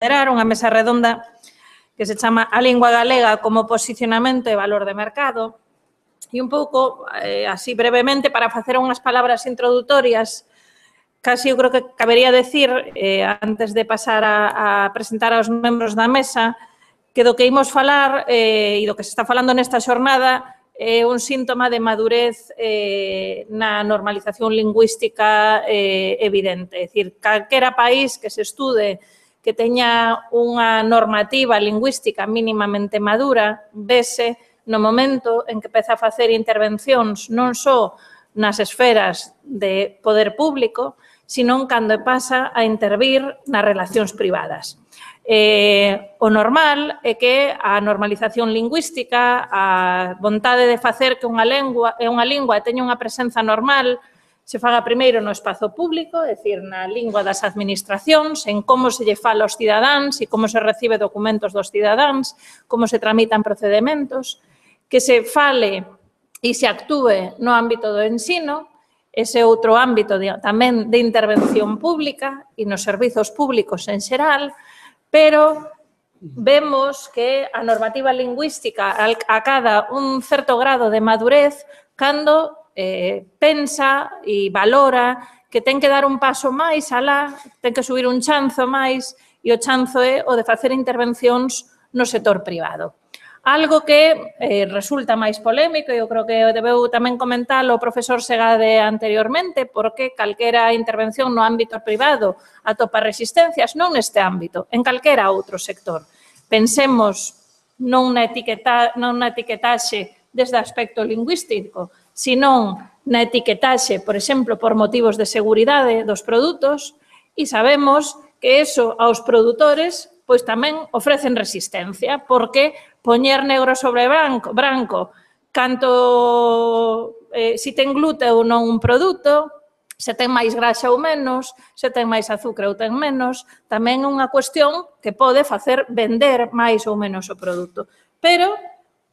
unha mesa redonda que se chama A Lingua Galega como posicionamento e valor de mercado. E un pouco, así brevemente, para facer unhas palabras introdutorias, casi eu creo que cabería decir, antes de pasar a presentar aos membros da mesa, que do que imos falar e do que se está falando nesta xornada é un síntoma de madurez na normalización lingüística evidente. É dicir, calquera país que se estude que teña unha normativa lingüística mínimamente madura, vese no momento en que empeza a facer intervencións non só nas esferas de poder público, sino cando pasa a intervir nas relacións privadas. O normal é que a normalización lingüística, a vontade de facer que unha lingua teña unha presenza normal, se faga primeiro no espazo público, é dicir, na lingua das administracións, en como se lle fala aos cidadáns e como se recibe documentos dos cidadáns, como se tramitan procedementos, que se fale e se actúe no ámbito do ensino, ese outro ámbito tamén de intervención pública e nos servizos públicos en xeral, pero vemos que a normativa lingüística acada un certo grado de madurez cando pensa e valora que ten que dar un paso máis alá, ten que subir un chanzo máis e o chanzo é o de facer intervencións no sector privado. Algo que resulta máis polémico, e eu creo que debeu tamén comentalo o profesor Segade anteriormente, porque calquera intervención no ámbito privado atopa resistencias, non neste ámbito, en calquera outro sector. Pensemos non na etiquetaxe desde aspecto lingüístico, senón na etiquetaxe, por exemplo, por motivos de seguridade dos produtos, e sabemos que iso aos produtores pois tamén ofrecen resistencia, porque poñer negro sobre branco canto se ten glúteo ou non un produto, se ten máis graxa ou menos, se ten máis azúcar ou ten menos, tamén é unha cuestión que pode facer vender máis ou menos o produto. Pero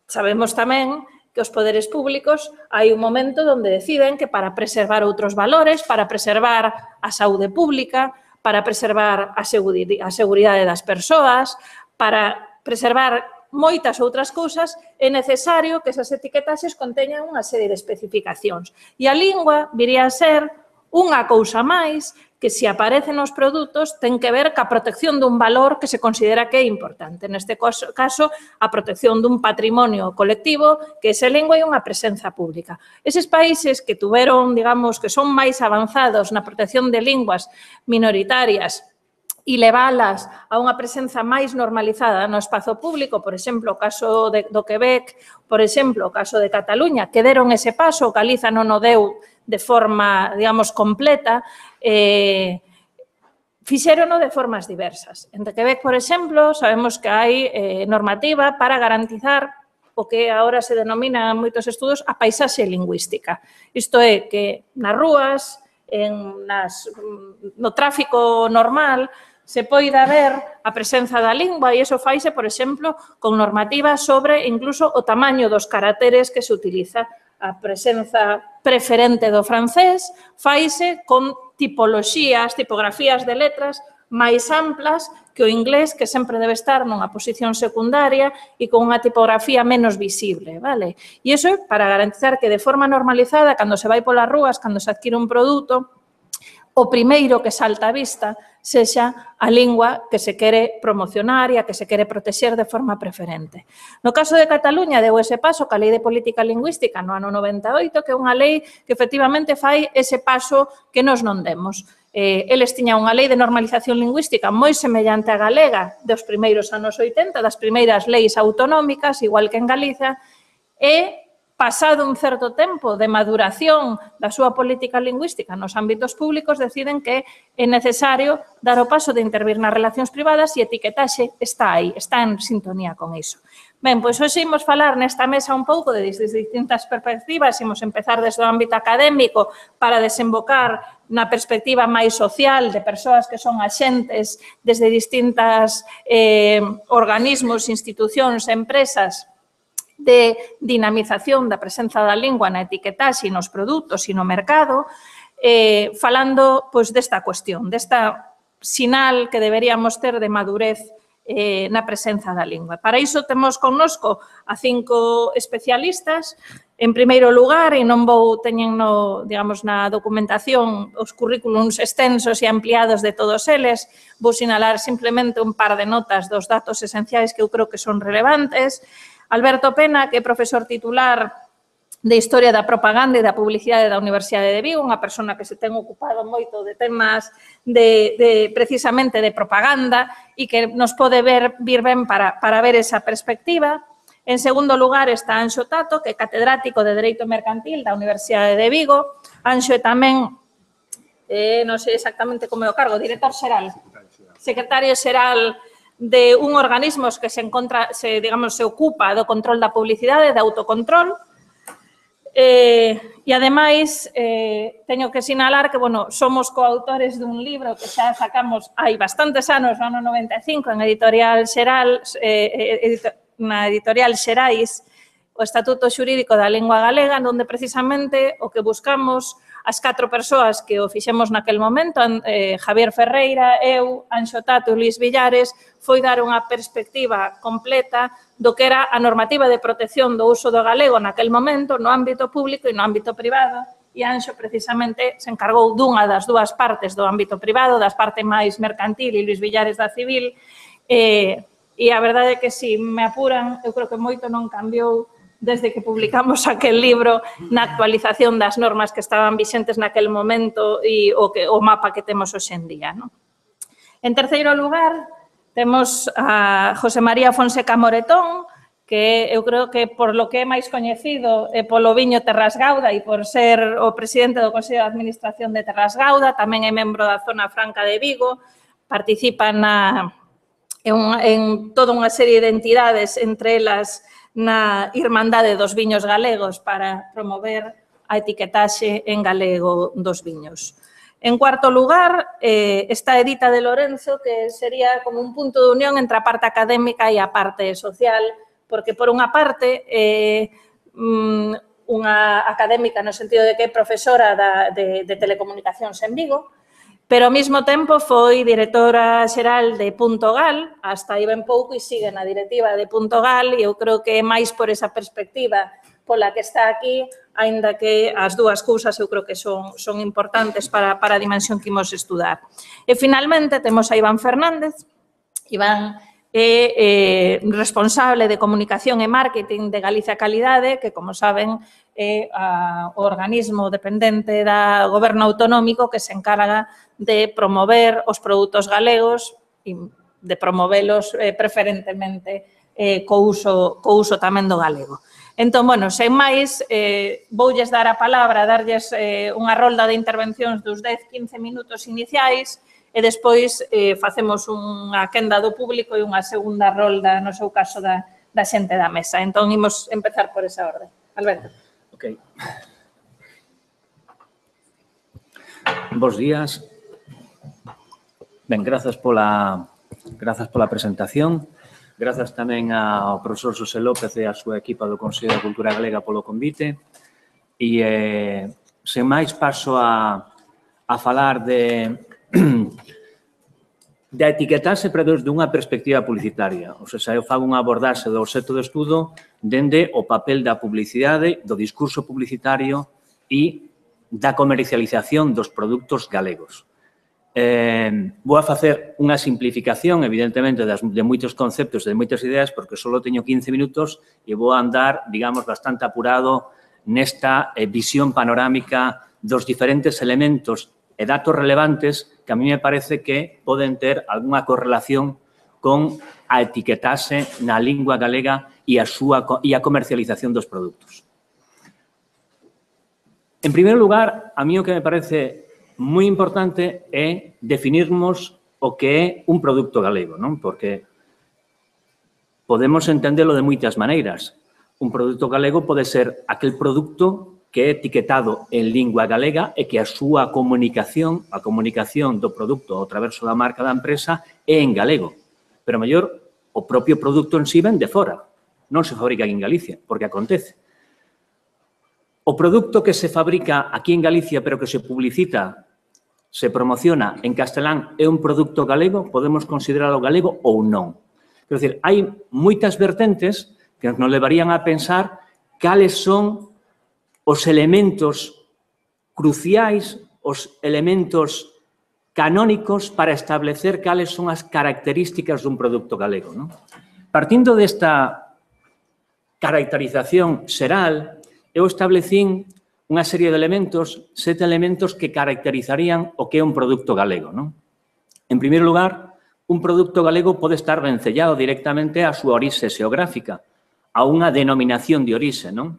sabemos tamén que os poderes públicos hai un momento onde deciden que para preservar outros valores, para preservar a saúde pública, para preservar a seguridade das persoas, para preservar moitas outras cousas, é necesario que esas etiquetaxes conteñan unha serie de especificacións. E a lingua viría a ser unha cousa máis que, se aparece nos produtos, ten que ver ca protección dun valor que se considera que é importante. Neste caso, a protección dun patrimonio colectivo que esa lingua é unha presenza pública. Eses países que tuveron, digamos, que son máis avanzados na protección de linguas minoritarias e leválas a unha presenza máis normalizada no espazo público, por exemplo, o caso do Quebec, por exemplo, o caso de Cataluña, que deron ese paso, Galiza non o deu de forma, digamos, completa, fixérono de formas diversas. En Quebec, por exemplo, sabemos que hai normativa para garantizar o que agora se denomina en moitos estudos a paisaxe lingüística. Isto é que nas rúas, no tráfico normal, se poida ver a presenza da lingua e iso faise, por exemplo, con normativa sobre incluso o tamaño dos caracteres que se utiliza. A presenza preferente do francés faise con tipografías de letras máis amplas que o inglés, que sempre debe estar nunha posición secundaria e con unha tipografía menos visible, vale? E iso é para garantizar que de forma normalizada, cando se vai polas rúas, cando se adquire un produto, o primeiro que salta á vista sexa a lingua que se quere promocionar e a que se quere protexer de forma preferente. No caso de Cataluña, deu ese paso ca Lei de Política Lingüística no ano 98, que é unha lei que efectivamente fai ese paso que nos non demos. Eles tiñan unha lei de normalización lingüística moi semellante á galega dos primeiros anos 80, das primeiras leis autonómicas, igual que en Galiza, e pasado un certo tempo de maduración da súa política lingüística nos ámbitos públicos, deciden que é necesario dar o paso de intervir nas relacións privadas e etiquetaxe está aí, está en sintonía con iso. Ben, pois hoxe imos falar nesta mesa un pouco de distintas perspectivas, imos empezar desde o ámbito académico para desembocar na perspectiva máis social de persoas que son axentes desde distintas organismos, institucións, empresas, de dinamización da presenza da lingua na etiquetaxe e nos produtos e no mercado, falando desta cuestión, desta sinal que deberíamos ter de madurez na presenza da lingua. Para iso temos connosco a 5 especialistas. En primeiro lugar, e non vou teñen digamos, na documentación os currículums extensos e ampliados de todos eles, vou sinalar simplemente un par de notas dos datos esenciais que eu creo que son relevantes. Alberto Pena, que é profesor titular de Historia da Propaganda e da Publicidade da Universidade de Vigo, unha persona que se ten ocupado moito de temas precisamente de propaganda e que nos pode vir ben para ver esa perspectiva. En segundo lugar está Anxo Tato, que é catedrático de Dereito Mercantil da Universidade de Vigo. Anxo é tamén, non sei exactamente como é o cargo, director xeral, secretario xeral de un organismo que se ocupa do control da publicidade, de autocontrol. E, ademais, teño que sinalar que, somos coautores dun libro que xa sacamos hai bastantes anos, no ano 95, na editorial Xerais, o Estatuto Xurídico da Lingua Galega, onde precisamente o que buscamos as 4 persoas que o fixemos naquel momento, Javier Ferreira, eu, Anxo Tato e Luís Villares, foi dar unha perspectiva completa do que era a normativa de protección do uso do galego naquel momento no ámbito público e no ámbito privado, e Anxo precisamente se encargou dunha das 2 partes do ámbito privado, das partes máis mercantil e Luís Villares da civil, e a verdade é que, se me apuran, eu creo que moito non cambiou desde que publicamos aquel libro na actualización das normas que estaban vixentes naquel momento e o mapa que temos hoxe en día. En terceiro lugar, temos a José María Fonseca Moretón, que eu creo que por lo que é máis coñecido é polo viño Terras Gauda e por ser o presidente do Consello de Administración de Terras Gauda, tamén é membro da Zona Franca de Vigo, participa en toda unha serie de entidades, entre elas na Irmandade dos Viños Galegos para promover a etiquetaxe en galego dos viños. En cuarto lugar, está Edita de Lorenzo, que sería como un punto de unión entre a parte académica e a parte social, porque, por unha parte, unha académica no sentido de que é profesora de telecomunicacións en Vigo, pero ao mesmo tempo foi directora xeral de Punto Gal, hasta aí ben pouco, e sigue na directiva de Punto Gal, e eu creo que é máis por esa perspectiva pola que está aquí, aínda que as 2 cousas eu creo que son importantes para a dimensión que imos estudar. E, finalmente, temos a Iván Fernández. Iván é responsable de comunicación e marketing de Galicia Calidade, que, como saben, é o organismo dependente do goberno autonómico que se encarga de promover os produtos galegos e de promovelos preferentemente co uso tamén do galego. Entón, sen máis, voulles dar a palabra, darlles unha rolda de intervencións dos 10-15 minutos iniciais e despois facemos unha quenda do público e unha segunda rolda, no seu caso, da xente da mesa. Entón, imos empezar por esa orde. Alberto. Ok. Bos días. Ben, grazas pola presentación. Grazas tamén ao profesor Xosé López e a súa equipa do Consello da Cultura Galega polo convite. E, sen máis, paso a falar da etiquetaxe pero desde unha perspectiva publicitaria. Ou seja, eu fago unha abordaxe do obxecto de estudo dende o papel da publicidade, do discurso publicitario e da comercialización dos produtos galegos. Vou a facer unha simplificación, evidentemente, de moitos conceptos, de moitas ideas, porque só teño 15 minutos e vou andar, digamos, bastante apurado nesta visión panorámica dos diferentes elementos e datos relevantes que a mí me parece que poden ter algunha correlación con a etiquetaxe na lingua galega e a comercialización dos produtos. En primeiro lugar, a mí o que me parece moi importante é definirmos o que é un produto galego, non? Porque podemos entendelo de moitas maneiras. Un produto galego pode ser aquel produto que é etiquetado en lingua galega e que a súa comunicación, a comunicación do produto ao traverso da marca da empresa é en galego. Pero, mellor, o propio produto en sí ven de fora. Non se fabrica aquí en Galicia, porque acontece. O produto que se fabrica aquí en Galicia pero que se publicita se promociona en castelán é un produto galego, podemos considerarlo galego ou non. Quero dicir, hai moitas vertentes que nos levarían a pensar cales son os elementos cruciais, os elementos canónicos para establecer cales son as características dun produto galego. Non? Partindo desta caracterización xeral, eu establecín unha serie de elementos, 7 elementos que caracterizarían o que é un produto galego. Non? En primeiro lugar, un produto galego pode estar vencellado directamente á súa orixe xeográfica, a unha denominación de orixe. Non?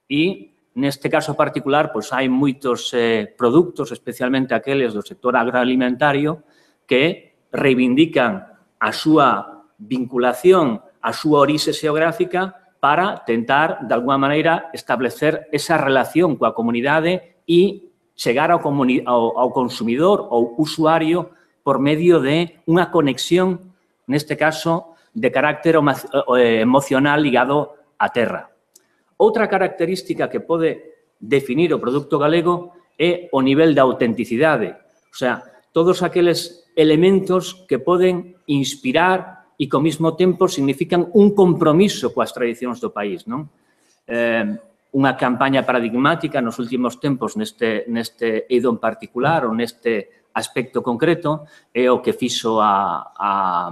E, neste caso particular, pois hai moitos produtos, especialmente aqueles do sector agroalimentario, que reivindican a súa vinculación, a súa orixe xeográfica para tentar, de alguma maneira, establecer esa relación coa comunidade e chegar ao consumidor ou usuario por medio de unha conexión, neste caso, de carácter emocional ligado á terra. Outra característica que pode definir o produto galego é o nivel de autenticidade, o sea, todos aqueles elementos que poden inspirar e que ao mesmo tempo significan un compromiso coas tradicións do país. Non? Unha campaña paradigmática nos últimos tempos neste eido en particular ou neste aspecto concreto é o que fixo a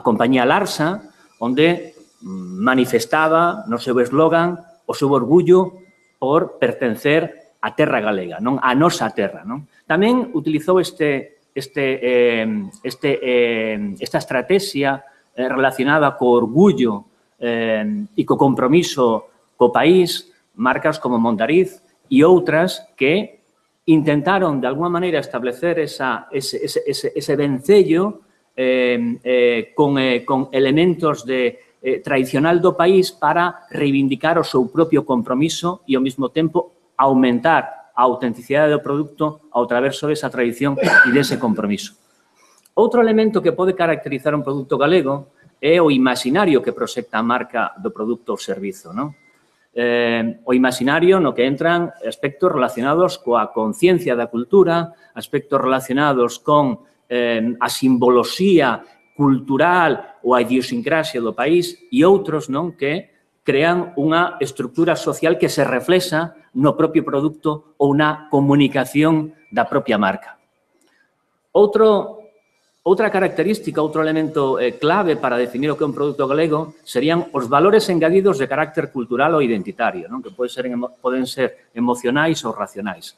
compañía Larsa, onde manifestaba no seu eslogan o seu orgullo por pertencer á terra galega, non a nosa terra. Non? Tamén utilizou esta estrategia relacionada co orgullo e co compromiso co país, marcas como Mondariz e outras que intentaron, de alguma maneira, establecer ese vencello con elementos tradicional do país para reivindicar o seu propio compromiso e, ao mesmo tempo, aumentar a autenticidade do produto ao traverso desa tradición e dese compromiso. Outro elemento que pode caracterizar un produto galego é o imaginario que proxecta a marca do produto ou servizo. Non? O imaginario no que entran aspectos relacionados coa conciencia da cultura, aspectos relacionados con a simboloxía cultural ou a idiosincrasia do país e outros non que crean unha estructura social que se reflexa no propio produto ou na comunicación da propia marca. Outra característica, outro elemento clave para definir o que é un produto galego serían os valores engadidos de carácter cultural ou identitario, non? Que poden ser emocionais ou racionais.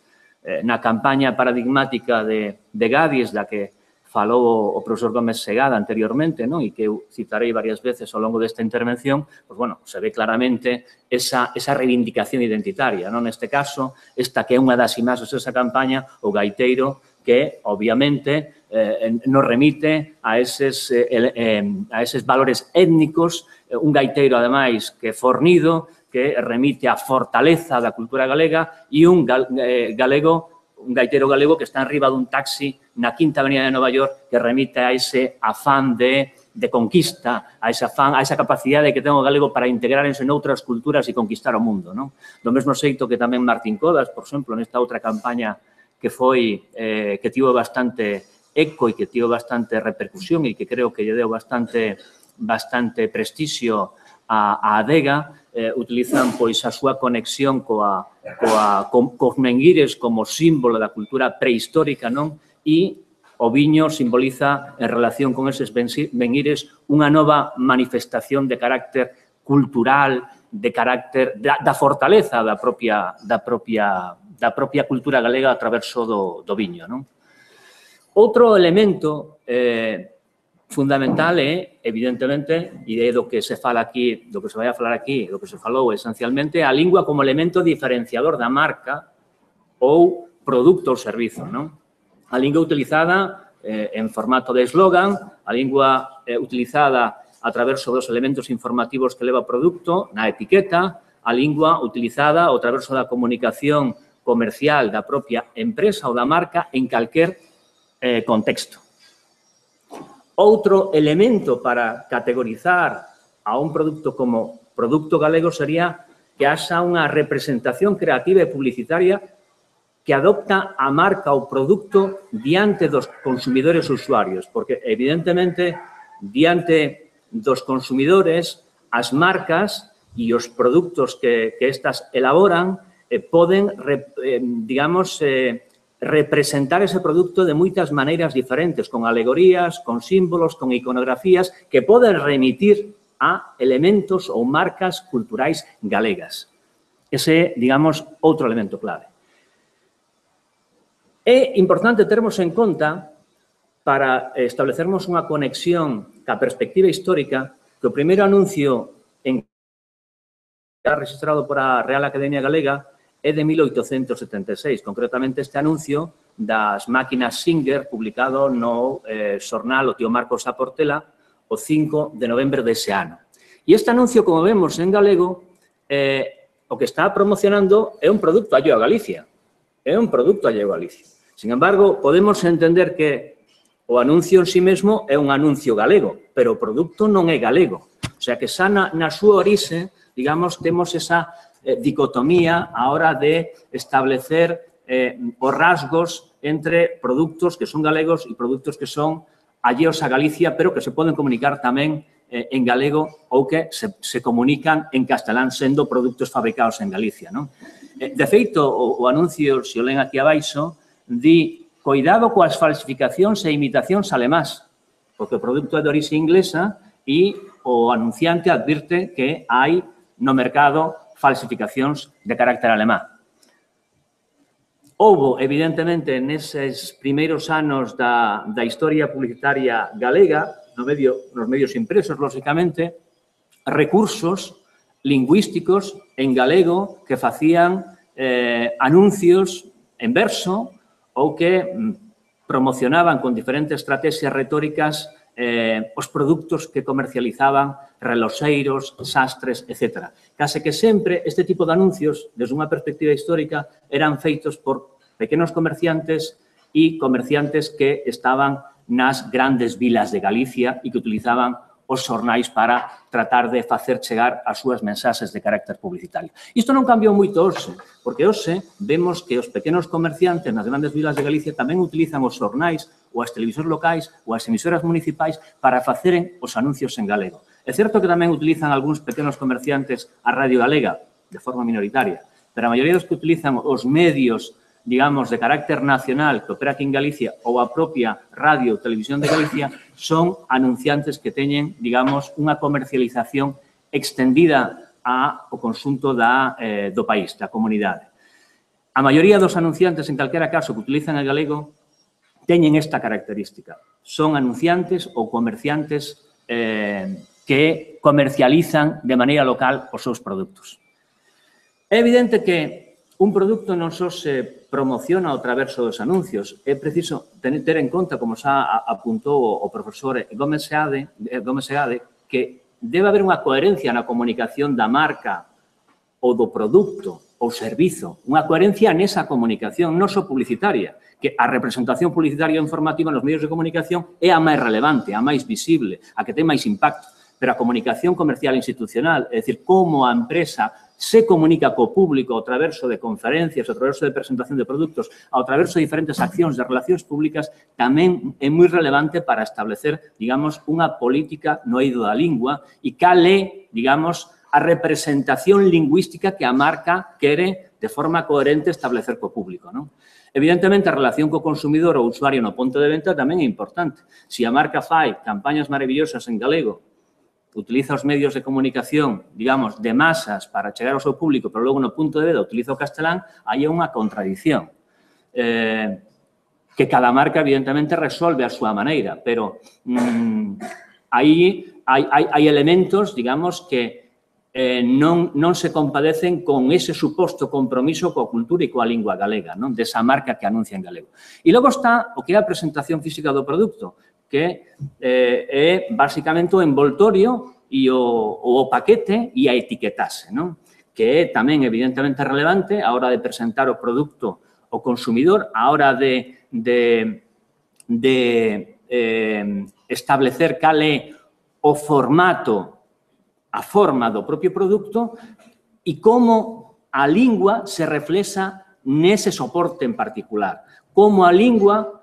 Na campaña paradigmática de Gadis, da que falou o profesor Gómez Segada anteriormente, non? E que eu citarei varias veces ao longo desta intervención, pois, bueno, se ve claramente esa reivindicación identitaria, non? Neste caso, esta que é unha das imaxes desa campaña, o gaiteiro, que, obviamente, nos remite a eses valores étnicos, un gaiteiro, ademais, que é fornido, que remite á fortaleza da cultura galega e un gaiteiro galego que está enriba dun taxi na Quinta Avenida de Nova York que remite a ese afán de conquista, a esa capacidade que ten o galego para integrarse en outras culturas e conquistar o mundo. Non? Do mesmo xeito que tamén Martín Codas, por exemplo, nesta outra campaña que tivo bastante eco e que tivo bastante repercusión e que creo que lle deu bastante prestixio a adega, utilizan pois a súa conexión cos menguires como símbolo da cultura prehistórica, non? E o viño simboliza, en relación con eses menguires, unha nova manifestación de carácter cultural, de carácter da fortaleza da propia cultura galega a traverso do viño, non? Outro elemento fundamental é, evidentemente, e é do que se fala aquí, do que se vai a falar aquí, do que se falou esencialmente, a lingua como elemento diferenciador da marca ou produto ou servizo, non? A lingua utilizada en formato de eslogan, a lingua utilizada a traverso dos elementos informativos que leva o produto, na etiqueta, a lingua utilizada ao traverso da comunicación comercial da propia empresa ou da marca en calquer contexto. Outro elemento para categorizar a un produto como produto galego sería que haxa unha representación creativa e publicitaria que adopta a marca ou produto diante dos consumidores usuarios, porque, evidentemente, diante dos consumidores, as marcas e os produtos que estas elaboran poden, digamos, representar ese produto de moitas maneiras diferentes, con alegorías, con símbolos, con iconografías, que poden remitir a elementos ou marcas culturais galegas. Ese é, digamos, outro elemento clave. É importante termos en conta, para establecermos unha conexión ca perspectiva histórica, que o primeiro anuncio registrado por a Real Academia Galega é de 1876, concretamente este anuncio das máquinas Singer, publicado no xornal O Tío Marcos a Portela, o 5 de novembro dese ano. E este anuncio, como vemos en galego, o que está promocionando é un produto alleo a Galicia. É un produto alleo a Galicia. Sin embargo, podemos entender que o anuncio en sí mesmo é un anuncio galego, pero o produto non é galego. O sea, que xa na súa orixe, digamos, temos esa dicotomía a hora de establecer os rasgos entre produtos que son galegos e produtos que son alleos a Galicia, pero que se poden comunicar tamén en galego ou que se comunican en castelán sendo produtos fabricados en Galicia, non? De feito, o anuncio, se o len aquí abaixo, di, coidado coas falsificacións e imitacións alemás, porque o produto é de orixe inglesa e o anunciante advirte que hai no mercado falsificacións de carácter alemán. Houbo, evidentemente, neses primeiros anos da historia publicitaria galega, nos medios impresos, lógicamente, recursos lingüísticos en galego que facían anuncios en verso ou que promocionaban con diferentes estrategias retóricas os produtos que comercializaban reloxeiros, sastres, etc. Case que sempre este tipo de anuncios, desde unha perspectiva histórica, eran feitos por pequenos comerciantes e comerciantes que estaban nas grandes vilas de Galicia e que utilizaban os xornais para tratar de facer chegar as súas mensaxes de carácter publicitario. Isto non cambiou moito hoxe, porque hoxe vemos que os pequenos comerciantes nas grandes vilas de Galicia tamén utilizan os xornais ou as televisores locais ou as emisoras municipais para faceren os anuncios en galego. É certo que tamén utilizan algúns pequenos comerciantes a Radio Galega, de forma minoritaria, pero a maioría dos que utilizan os medios, digamos, de carácter nacional que opera aquí en Galicia ou a propia radio ou televisión de Galicia son anunciantes que teñen, digamos, unha comercialización extendida ao conxunto do país, da comunidade. A maioría dos anunciantes, en calquera caso, que utilizan el galego, teñen esta característica. Son anunciantes ou comerciantes que comercializan de maneira local os seus produtos. É evidente que un produto non só se promociona ao traverso dos anuncios, é preciso ter en conta, como xa apuntou o profesor Gómez Seade, que debe haber unha coherencia na comunicación da marca ou do produto ou servizo, unha coherencia nesa comunicación, non só publicitaria, que a representación publicitaria e informativa nos medios de comunicación é a máis relevante, a máis visible, a que ten máis impacto, pero a comunicación comercial institucional, é dicir, como a empresa se comunica co público ao traverso de conferencias, ao traverso de presentación de produtos, ao traverso de diferentes accións de relacións públicas, tamén é moi relevante para establecer, digamos, unha política no eido da lingua e cal é, digamos, a representación lingüística que a marca quere de forma coherente establecer co público, non? Evidentemente, a relación co consumidor ou usuario no ponto de venta tamén é importante. Se a marca fai campañas maravillosas en galego, utiliza os medios de comunicación, digamos, de masas para chegar ao seu público, pero logo no punto de venta utiliza o castelán, aí é unha contradición. Que cada marca, evidentemente, resolve a súa maneira, pero aí hai elementos, digamos, que non se compadecen con ese suposto compromiso coa cultura e coa lingua galega, non? Desa marca que anuncia en galego. E logo está o que é a presentación física do produto, que é basicamente o envoltorio e o paquete e a etiquetase, non? Que é tamén evidentemente relevante a hora de presentar o produto ao consumidor, a hora de establecer cal é o formato, a forma do propio produto e como a lingua se reflexa nese soporte en particular. Como a lingua,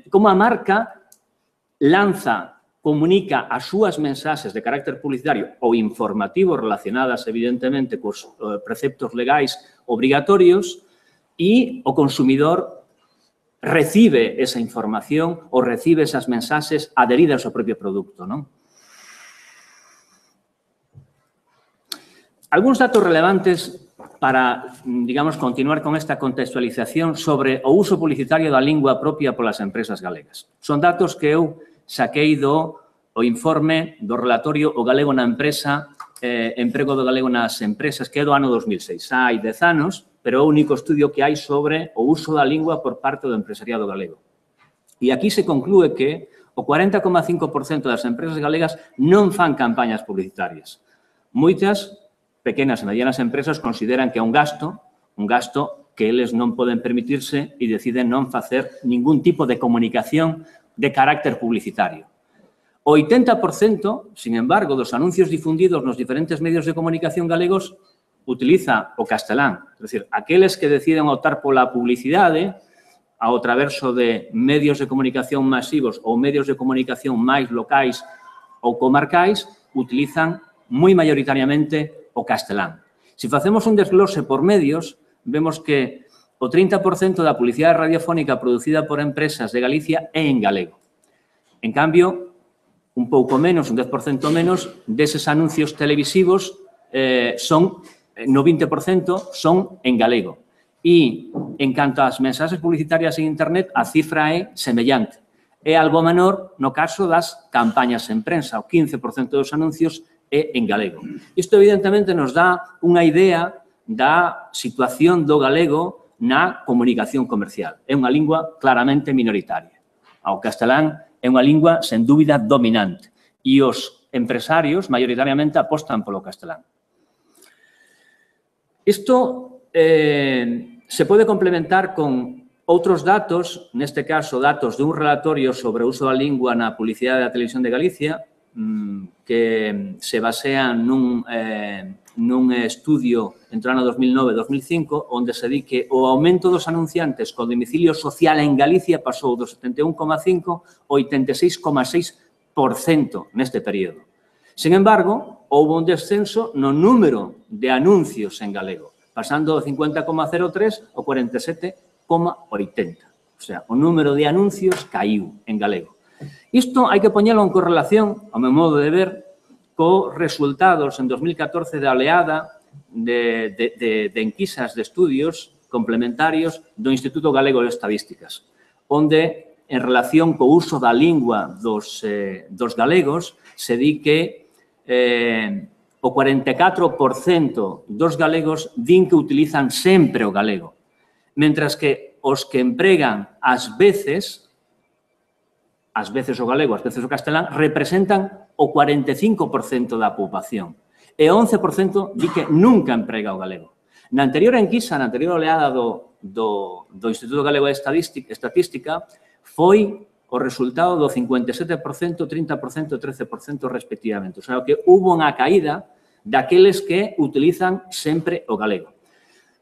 como a marca lanza, comunica as súas mensaxes de carácter publicitario ou informativo relacionadas, evidentemente, cos preceptos legais obrigatorios e o consumidor recibe esa información ou recibe esas mensaxes adheridas ao propio produto, non? Algúns datos relevantes para, digamos, continuar con esta contextualización sobre o uso publicitario da lingua propia polas empresas galegas. Son datos que eu saquei do informe do relatorio O Galego na Empresa, emprego do galego nas empresas, que é do ano 2006. Hai 10 anos, pero é o único estudio que hai sobre o uso da lingua por parte do empresariado galego. E aquí se conclúe que o 40,5% das empresas galegas non fan campañas publicitarias. Moitas pequenas e medianas empresas consideran que é un gasto que eles non poden permitirse e deciden non facer ningún tipo de comunicación de carácter publicitario. O 80%, sin embargo, dos anuncios difundidos nos diferentes medios de comunicación galegos utiliza o castelán. É dicir, aqueles que deciden optar pola publicidade ao traverso de medios de comunicación masivos ou medios de comunicación máis locais ou comarcais utilizan moi maioritariamente o castelán. Se facemos un desglose por medios, vemos que o 30% da publicidade radiofónica producida por empresas de Galicia é en galego. En cambio, un pouco menos, un 10% menos, deses anuncios televisivos no 20% son en galego. E, en canto ás mensaxes publicitarias en Internet, a cifra é semellante. É algo menor no caso das campañas en prensa. O 15% dos anuncios é en galego. Isto, evidentemente, nos dá unha idea da situación do galego na comunicación comercial. É unha lingua claramente minoritaria. O castelán é unha lingua, sen dúbida, dominante. E os empresarios, maioritariamente, apostan polo castelán. Isto se pode complementar con outros datos, neste caso, datos dun relatorio sobre o uso da lingua na publicidade da Televisión de Galicia, que se basean nun estudio entre o ano 2009 e 2005, onde se di que o aumento dos anunciantes co domicilio social en Galicia pasou do 71,5% ao 86,6% neste período. Sin embargo, houve un descenso no número de anuncios en galego, pasando do 50,03 ao 47,80. O sea, o número de anuncios caiu en galego. Isto hai que poñelo en correlación, ao meu modo de ver, cos resultados en 2014 da oleada de enquisas de estudios complementarios do Instituto Galego de Estadísticas, onde, en relación co uso da lingua dos galegos, se di que o 44% dos galegos din que utilizan sempre o galego, mentras que os que empregan ás veces o galego, ás veces o castelán, representan o 45% da poboación. E o 11% di que nunca emprega o galego. Na anterior enquisa, na anterior oleada do Instituto Galego de Estatística, foi o resultado do 57%, 30% e 13% respectivamente. O sea, que hubo unha caída daqueles que utilizan sempre o galego.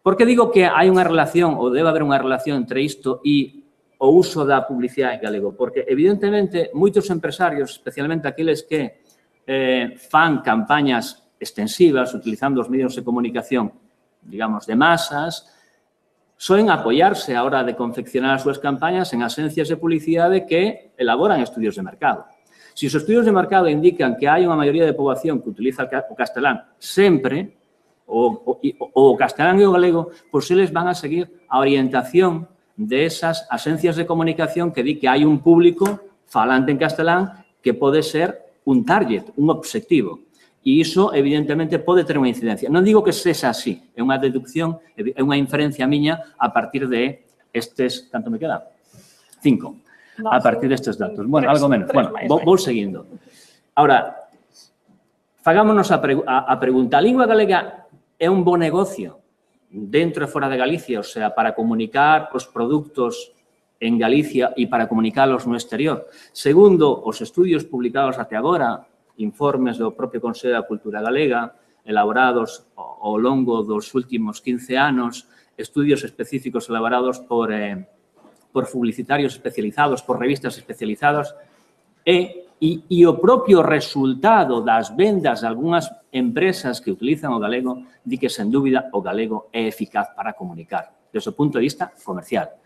Por que digo que hai unha relación, ou debe haber unha relación entre isto e o uso da publicidade en galego? Porque, evidentemente, moitos empresarios, especialmente aqueles que fan campañas extensivas, utilizando os medios de comunicación, digamos, de masas, soen apoiarse a hora de confeccionar as súas campañas en agencias de publicidade que elaboran estudios de mercado. Se os estudios de mercado indican que hai unha maioría de poboación que utiliza o castelán sempre, o castelán e o galego, pois eles van a seguir a orientación de esas agencias de comunicación que di que hai un público falante en castelán que pode ser un target, un obxectivo. E iso, evidentemente, pode ter unha incidencia. Non digo que sexa así, é unha deducción, é unha inferencia miña a partir de estes, canto me queda? 5. A partir destes datos. Bueno, algo menos. Bueno, vou seguindo. Ahora, fagámonos a pregunta. A lingua galega é un bo negocio dentro e fora de Galicia, o sea, para comunicar os produtos en Galicia e para comunicalos no exterior. Segundo os estudios publicados até agora, informes do propio Consello da Cultura Galega, elaborados ao longo dos últimos 15 anos, estudios específicos elaborados por publicitarios especializados, por revistas especializadas, e o propio resultado das vendas de algunhas empresas que utilizan o galego di que, sen dúbida, o galego é eficaz para comunicar, desde o punto de vista comercial.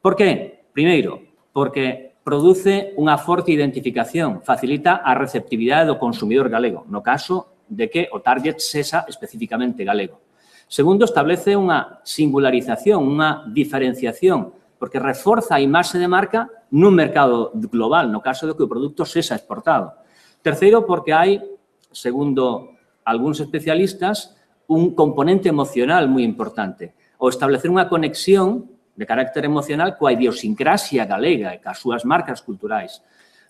Por qué? Primeiro, porque produce unha forte identificación, facilita a receptividade do consumidor galego, no caso de que o target sexa especificamente galego. Segundo, establece unha singularización, unha diferenciación, porque reforza a imaxe de marca nun mercado global, no caso de que o produto sexa exportado. Terceiro, porque hai, segundo algúns especialistas, un componente emocional moi importante. O establecer unha conexión de carácter emocional coa idiosincrasia galega e coas súas marcas culturais.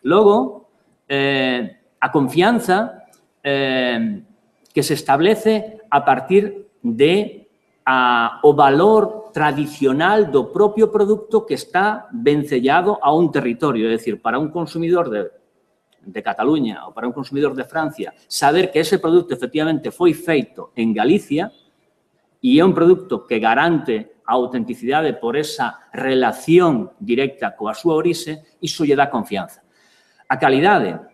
Logo, a confianza que se establece a partir de o valor tradicional do propio produto que está vencellado a un territorio. É dicir, para un consumidor de Cataluña ou para un consumidor de Francia, saber que ese produto efectivamente foi feito en Galicia e é un produto que garante a autenticidade por esa relación directa coa súa orixe, iso lle dá confianza. A calidade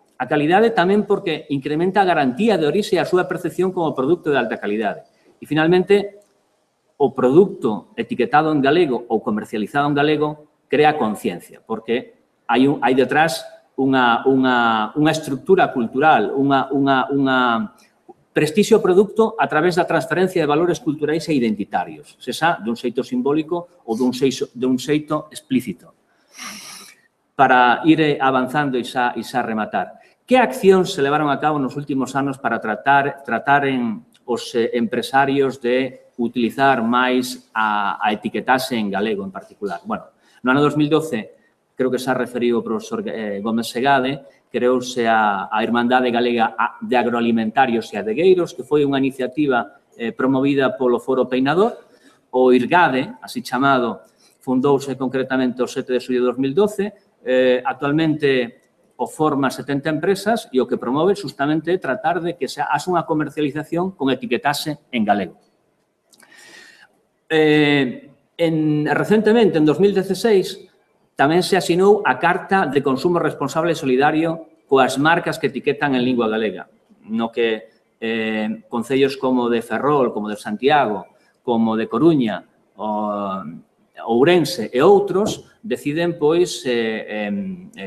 tamén porque incrementa a garantía de orixe e a súa percepción como produto de alta calidade. E, finalmente, o produto etiquetado en galego ou comercializado en galego crea conciencia, porque hai detrás unha estructura cultural, unha prestixio ao produto a través da transferencia de valores culturais e identitarios, sexa dun xeito simbólico ou dun xeito explícito. Para ir avanzando e xa rematar, que accións se levaron a cabo nos últimos anos para tratar en os empresarios de utilizar máis a etiquetase en galego en particular? Bueno, no ano 2012, creo que xa referiu o profesor Gómez Segade, creouse a Irmandade Galega de Agroalimentarios e Adegueiros, que foi unha iniciativa promovida polo Foro Peinador. O IRGADE, así chamado, fundouse concretamente o 7 de xullo de 2012. Actualmente o forma 70 empresas e o que promove justamente é tratar de que se haxa unha comercialización con etiquetase en galego. Recentemente, en 2016, tamén se asinou a Carta de Consumo Responsable e Solidario coas marcas que etiquetan en lingua galega, no que concellos como de Ferrol, como de Santiago, como de Coruña, Ourense e outros deciden, pois,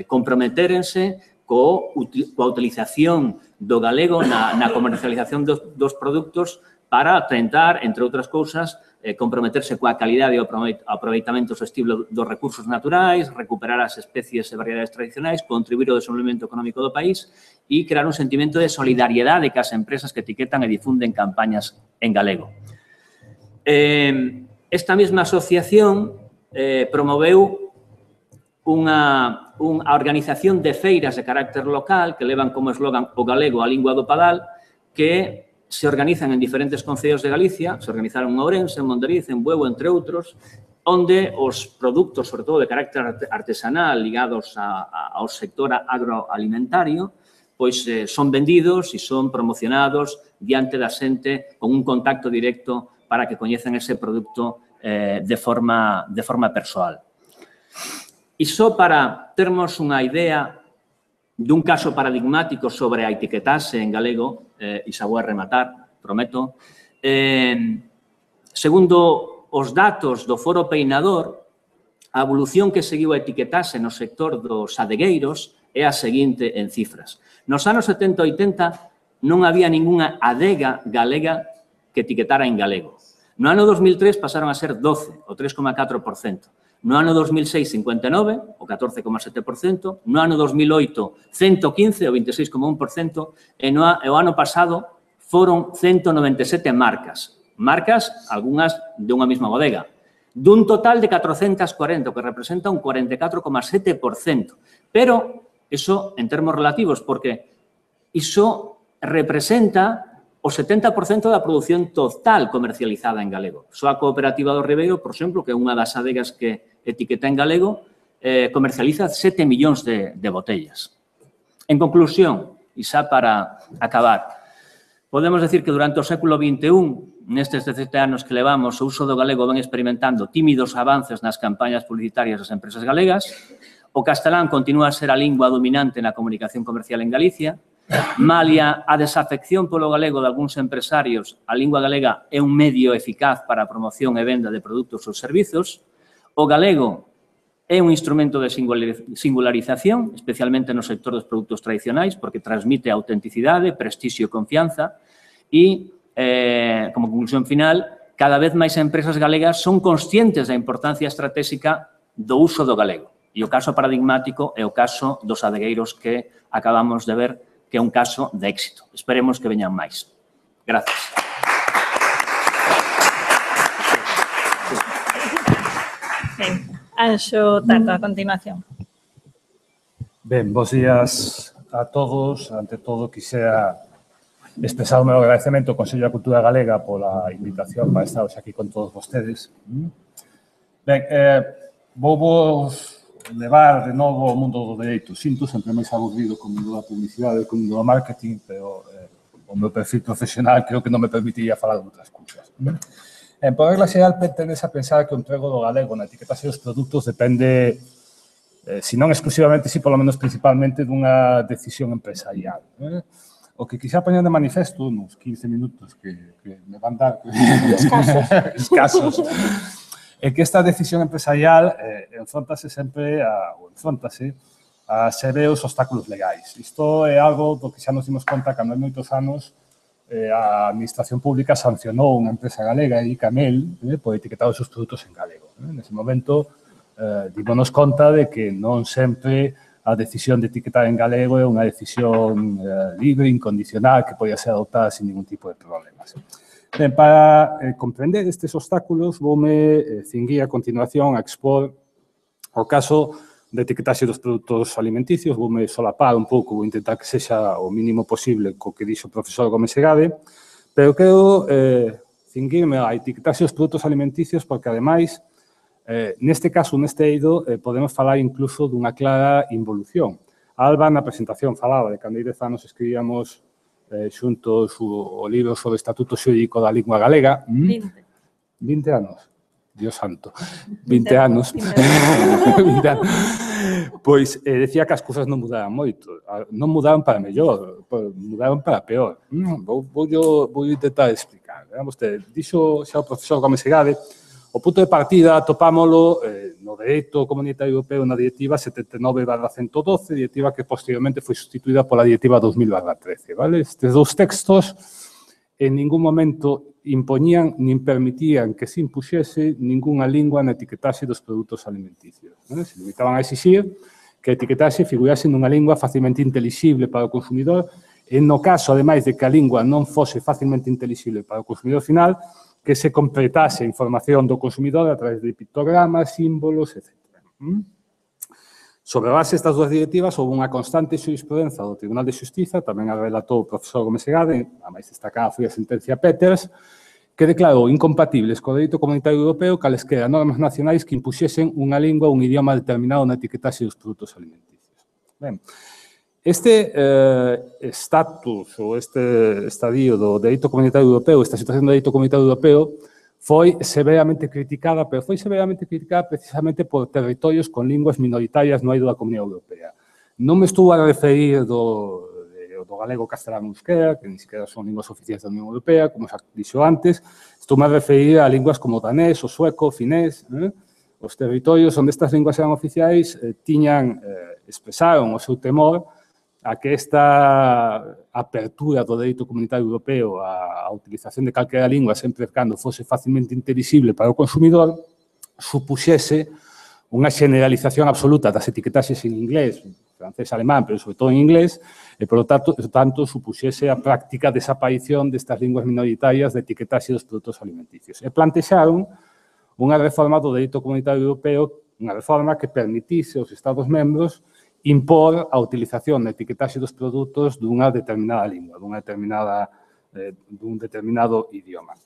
comprometérense coa utilización do galego na comercialización dos produtos para tentar, entre outras cousas, comprometerse coa calidade e o aproveitamento sostible dos recursos naturais, recuperar as especies e variedades tradicionais, contribuir ao desenvolvemento económico do país e crear un sentimento de solidariedade cas empresas que etiquetan e difunden campañas en galego. Esta mesma asociación promoveu unha organización de feiras de carácter local que levan como eslogan o galego a lingua do padal, que se organizan en diferentes concellos de Galicia, se organizaron en Ourense, en Mondariz, en Bueu, entre outros, onde os produtos, sobre todo de carácter artesanal, ligados ao sector agroalimentario, pois son vendidos e son promocionados diante da xente con un contacto directo para que coñezan ese produto de forma persoal. E só para termos unha idea dun caso paradigmático sobre a etiquetase en galego, e xa vou a rematar, prometo, segundo os datos do Foro Peinador, a evolución que seguiu a etiquetase no sector dos adegueiros é a seguinte en cifras. Nos anos 70 e 80 non había ningunha adega galega que etiquetara en galego. No ano 2003 pasaron a ser 12, o 3,4%. No ano 2006, 59, o 14,7%. No ano 2008, 115, o 26,1%. E o ano pasado foron 197 marcas. Marcas, algunhas de unha mesma bodega. Dun total de 440, que representa un 44,7%. Pero, iso en termos relativos, porque iso representa o 70% da produción total comercializada en galego. Só a Cooperativa do Ribeiro, por exemplo, que é unha das adegas que etiqueta en galego, comercializa 7 millóns de botellas. En conclusión, e xa para acabar, podemos decir que durante o século XXI nestes 17 anos que levamos, o uso do galego ven experimentando tímidos avances nas campañas publicitarias das empresas galegas. O castelán continúa a ser a lingua dominante na comunicación comercial en Galicia. Malia a desafección polo galego de algúns empresarios, a lingua galega é un medio eficaz para a promoción e venda de produtos ou servizos. O galego é un instrumento de singularización, especialmente no sector dos produtos tradicionais, porque transmite autenticidade, prestixio e confianza. E, como conclusión final, cada vez máis empresas galegas son conscientes da importancia estratégica do uso do galego. E o caso paradigmático é o caso dos adegueiros que acabamos de ver, que é un caso de éxito. Esperemos que veñan máis. Gracias. Anxo Tarto, a continuación. Ben, bons días a todos. Ante todo, quixera expresar o meu agradecemento ao Consello da Cultura Galega pola invitación para estar aquí con todos vostedes. Ben, vou-vos levar de novo ao mundo do dereito. Sinto sempre máis aburrido co mundo da publicidade, co mundo do marketing, pero o meu perfil profesional creo que non me permitiría falar de outras cousas. Por regla xeral, tendes a pensar que o emprego do galego na etiquetaxe dos produtos depende, se non exclusivamente, si polo menos principalmente, dunha decisión empresarial. O que quixera poñer de manifesto nos 15 minutos que me van dar, escasos, é que esta decisión empresarial enfróntase sempre a severos obstáculos legais. Isto é algo do que xa nos dimos conta cando hai moitos anos a Administración Pública sancionou unha empresa galega, Icamel, por etiquetar os seus produtos en galego. Nese momento, dimos conta de que non sempre a decisión de etiquetar en galego é unha decisión libre, incondicional, que podía ser adoptada sin ningún tipo de problemas. Ben, para comprender estes obstáculos, voume cinguir a continuación a expor o caso de etiquetaxe dos produtos alimenticios. Voume solapar un pouco, vou intentar que sexa o mínimo posible co que dixo o profesor Gómez Segade, pero quero cinguirme a etiquetaxe dos produtos alimenticios porque, ademais, neste caso, neste eido, podemos falar incluso dunha clara involución. Alba, na presentación, falaba de cando hai 10 anos escribíamos xuntos o libro sobre o Estatuto Xurídico da Lingua Galega. 20 anos. Dios santo. 20 anos. Pois decía que as cousas non mudaran moito. Non mudaron para mellor, mudaron para peor. Vou intentar explicar. Dixo xa o profesor Gómez Segade, o punto de partida atopámolo no dereito comunitario europeo na Directiva 79/112, directiva que posteriormente foi sustituída pola Directiva 2000/13. Estes dous textos en ningún momento impoñían nin permitían que se impuxese ningunha lingua na etiquetaxe dos produtos alimenticios. Se limitaban a exixir que a etiquetaxe figurase nunha lingua facilmente intelixible para o consumidor e, no caso, ademais de que a lingua non fose facilmente intelixible para o consumidor final, que se completase a información do consumidor a través de pictogramas, símbolos, etc. Sobre a base destas dúas directivas, houve unha constante xurisprudencia do Tribunal de Xustiza, tamén a relatou o profesor Gómez Segade, a máis destacada foi a sentencia Peters, que declarou incompatibles co dereito comunitario europeo calesquera normas nacionais que impuxesen unha lingua ou un idioma determinado na etiquetaxe dos produtos alimenticios. Ben, este estatus ou este estadio do dereito comunitario europeo, esta situación do dereito comunitario europeo, foi severamente criticada, pero foi severamente criticada precisamente por territorios con linguas minoritarias no eido da Comunidade Europea. Non me estou a referir do galego castelán euskera, que ni siquiera son linguas oficiais da Unión Europea, como xa dixo antes, estou a referir a linguas como o danés, o sueco, o finés. Os territorios onde estas linguas eran oficiais expresaron o seu temor a que esta apertura do dereito comunitario europeo á utilización de calquera lingua, sempre cando fose facilmente intelixible para o consumidor, supuxese unha generalización absoluta das etiquetaxes en inglés, francés, alemán, pero sobre todo en inglés, e, por lo tanto, supuxese a práctica desaparición destas linguas minoritarias de etiquetaxe dos produtos alimenticios. E plantexaron unha reforma do dereito comunitario europeo, unha reforma que permitise aos Estados membros impor a utilización da etiquetaxe dos produtos dunha determinada lingua, dun determinado idioma.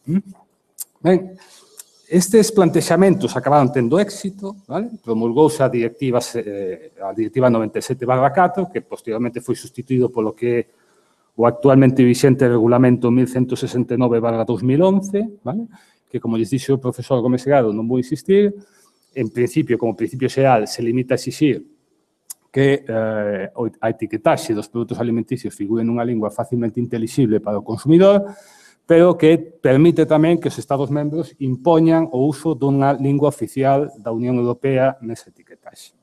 Ben, estes plantexamentos acabaron tendo éxito, promulgouse a Directiva 97/4, que posteriormente foi sustituído polo que o actualmente vixente Regulamento 1169/2011, vale? Que, como lles dixo o profesor Gómez Segado, non vou insistir. En principio, como principio xeral, se limita a exixir que a etiquetaxe dos produtos alimenticios figure nunha lingua facilmente intelixible para o consumidor, pero que permite tamén que os Estados membros impoñan o uso dunha lingua oficial da Unión Europea nesa etiquetaxe.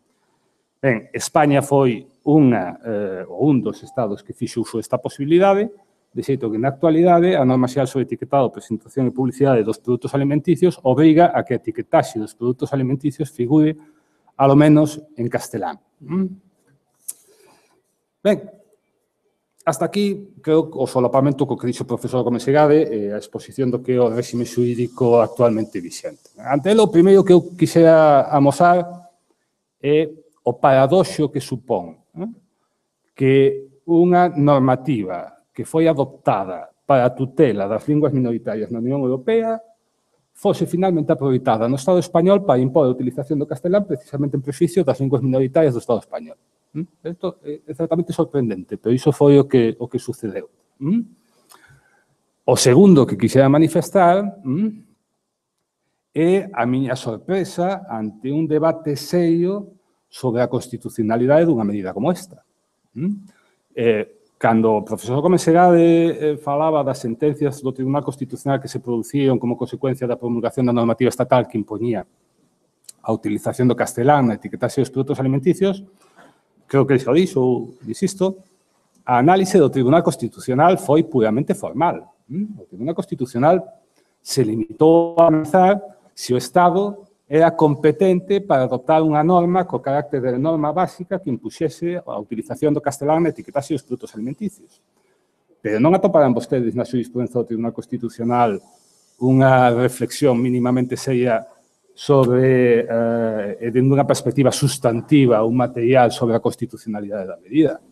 Ben, España foi un dos estados que fixo uso desta posibilidade, de xeito que na actualidade a norma xeral sobre etiquetado, presentación e publicidade dos produtos alimenticios obriga a que a etiquetaxe dos produtos alimenticios figure, alo menos, en castelán. Ben, hasta aquí, creo, o solapamento co que dixo o profesor Gómez Segade e a exposición do que é o réxime xurídico actualmente vixente. Ante o primeiro que eu quixera amosar é o paradoxo que supón que unha normativa que foi adoptada para a tutela das linguas minoritarias na Unión Europea fose finalmente aproveitada no Estado español para impor a utilización do castelán precisamente en prexuízo das linguas minoritarias do Estado español. Isto é certamente sorprendente, pero iso foi o que sucedeu. O segundo que quixera manifestar é a miña sorpresa ante un debate serio sobre a constitucionalidade dunha medida como esta. Cando o profesor Gómez Segade falaba das sentencias do Tribunal Constitucional que se produciron como consecuencia da promulgación da normativa estatal que impoñía a utilización do castelán na etiquetaxe dos produtos alimenticios, creo que xa o dixo, insisto, a análise do Tribunal Constitucional foi puramente formal. O Tribunal Constitucional se limitou a analizar se o Estado era competente para adoptar unha norma co carácter de norma básica que impuxese a utilización do castelán na etiquetaxe dos produtos alimenticios. Pero non atoparán vostedes na xurisprudencia do Tribunal Constitucional unha reflexión mínimamente seria sobre, dende unha perspectiva sustantiva, un material sobre a constitucionalidade da medida.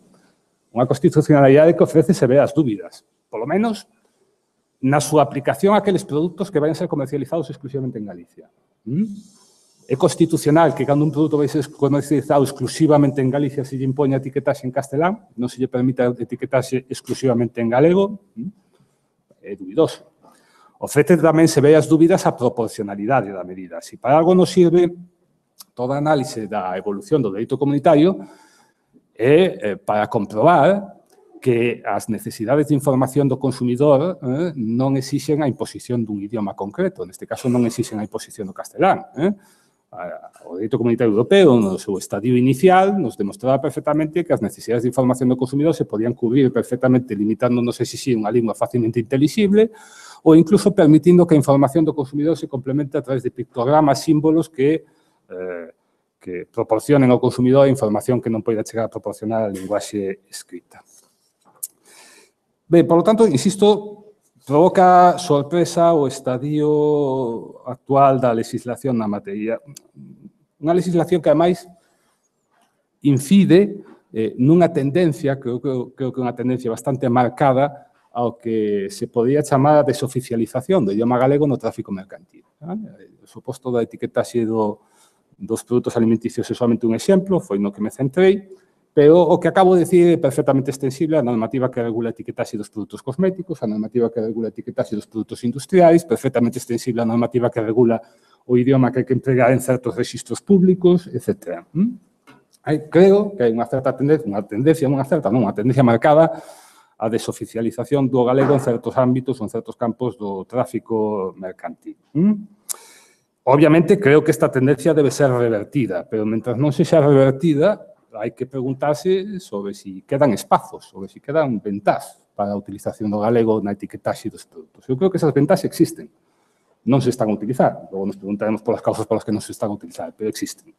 Unha constitucionalidade que ofrece severas dúbidas, polo menos na súa aplicación a aqueles produtos que vayan a ser comercializados exclusivamente en Galicia. É constitucional que cando un produto vai ser comercializado exclusivamente en Galicia se lle impoña etiquetaxe en castelán, non se lle permita etiquetaxe exclusivamente en galego, é dubidoso. Ofrece tamén severas dúbidas a proporcionalidade da medida. Se para algo nos sirve toda a análise da evolución do dereito comunitario é para comprobar que as necesidades de información do consumidor non exixen a imposición dun idioma concreto. Neste caso, non exixen a imposición do castelán. O dereito comunitario europeo, no seu estadio inicial, nos demostraba perfectamente que as necesidades de información do consumidor se podían cubrir perfectamente limitándonos a exixir unha lingua facilmente intelixible ou incluso permitindo que a información do consumidor se complemente a través de pictogramas, símbolos que proporcionen ao consumidor a información que non poida chegar a proporcionar a linguaxe escrita. Ben, por lo tanto, insisto, provoca sorpresa o estadio actual da legislación na materia. Unha legislación que, ademais, incide nunha tendencia, creo que unha tendencia bastante marcada ao que se podría chamar a desoficialización do idioma galego no tráfico mercantil. O suposto da etiquetaxe dos produtos alimenticios é somente un exemplo, foi no que me centrei, pero o que acabo de decir é perfectamente extensible á normativa que regula a etiquetaxe dos produtos cosméticos, a normativa que regula a etiquetaxe dos produtos industriais, perfectamente extensible á normativa que regula o idioma que hai que empregar en certos registros públicos, etc. Creo que hai unha tendencia marcada a desoficialización do galego en certos ámbitos ou en certos campos do tráfico mercantil. Obviamente, creo que esta tendencia debe ser revertida, pero mentras non sexa revertida, hai que preguntarse sobre si quedan espazos, sobre si quedan ventás para a utilización do galego na etiquetaxe dos produtos. Eu creo que esas ventás existen. Non se están a utilizar. Logo nos preguntaremos polas causas polas que non se están a utilizar, pero existen.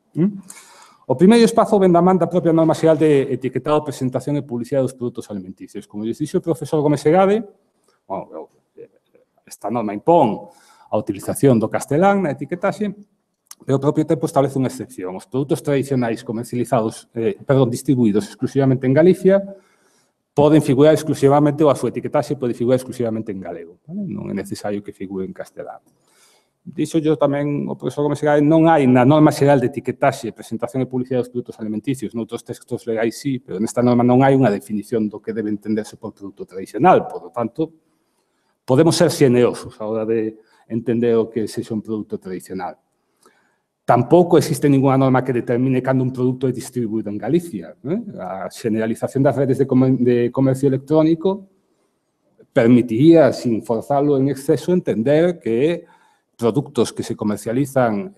O primeiro espazo ven da man da propia norma xeral de etiquetado, presentación e publicidade dos produtos alimenticios. Como lles dixo o profesor Gómez Segade, esta norma impón a utilización do castelán na etiquetaxe, pero ao propio tempo establece unha excepción. Os produtos tradicionais distribuídos exclusivamente en Galicia poden figurar exclusivamente, ou a súa etiquetaxe pode figurar exclusivamente en galego. Non é necesario que figure en castelán. dixo yo tamén o profesor Gómez Segae, non hai na norma xeral de etiquetaxe, presentación e publicidade dos produtos alimenticios, noutros textos legais sí, pero nesta norma non hai unha definición do que debe entenderse por produto tradicional, por lo tanto, podemos ser xenerosos a hora de entender o que sexa un produto tradicional. Tampouco existe ninguna norma que determine cando un produto é distribuído en Galicia. A generalización das redes de comercio electrónico permitiría, sin forzarlo en exceso, entender que productos que se comercializan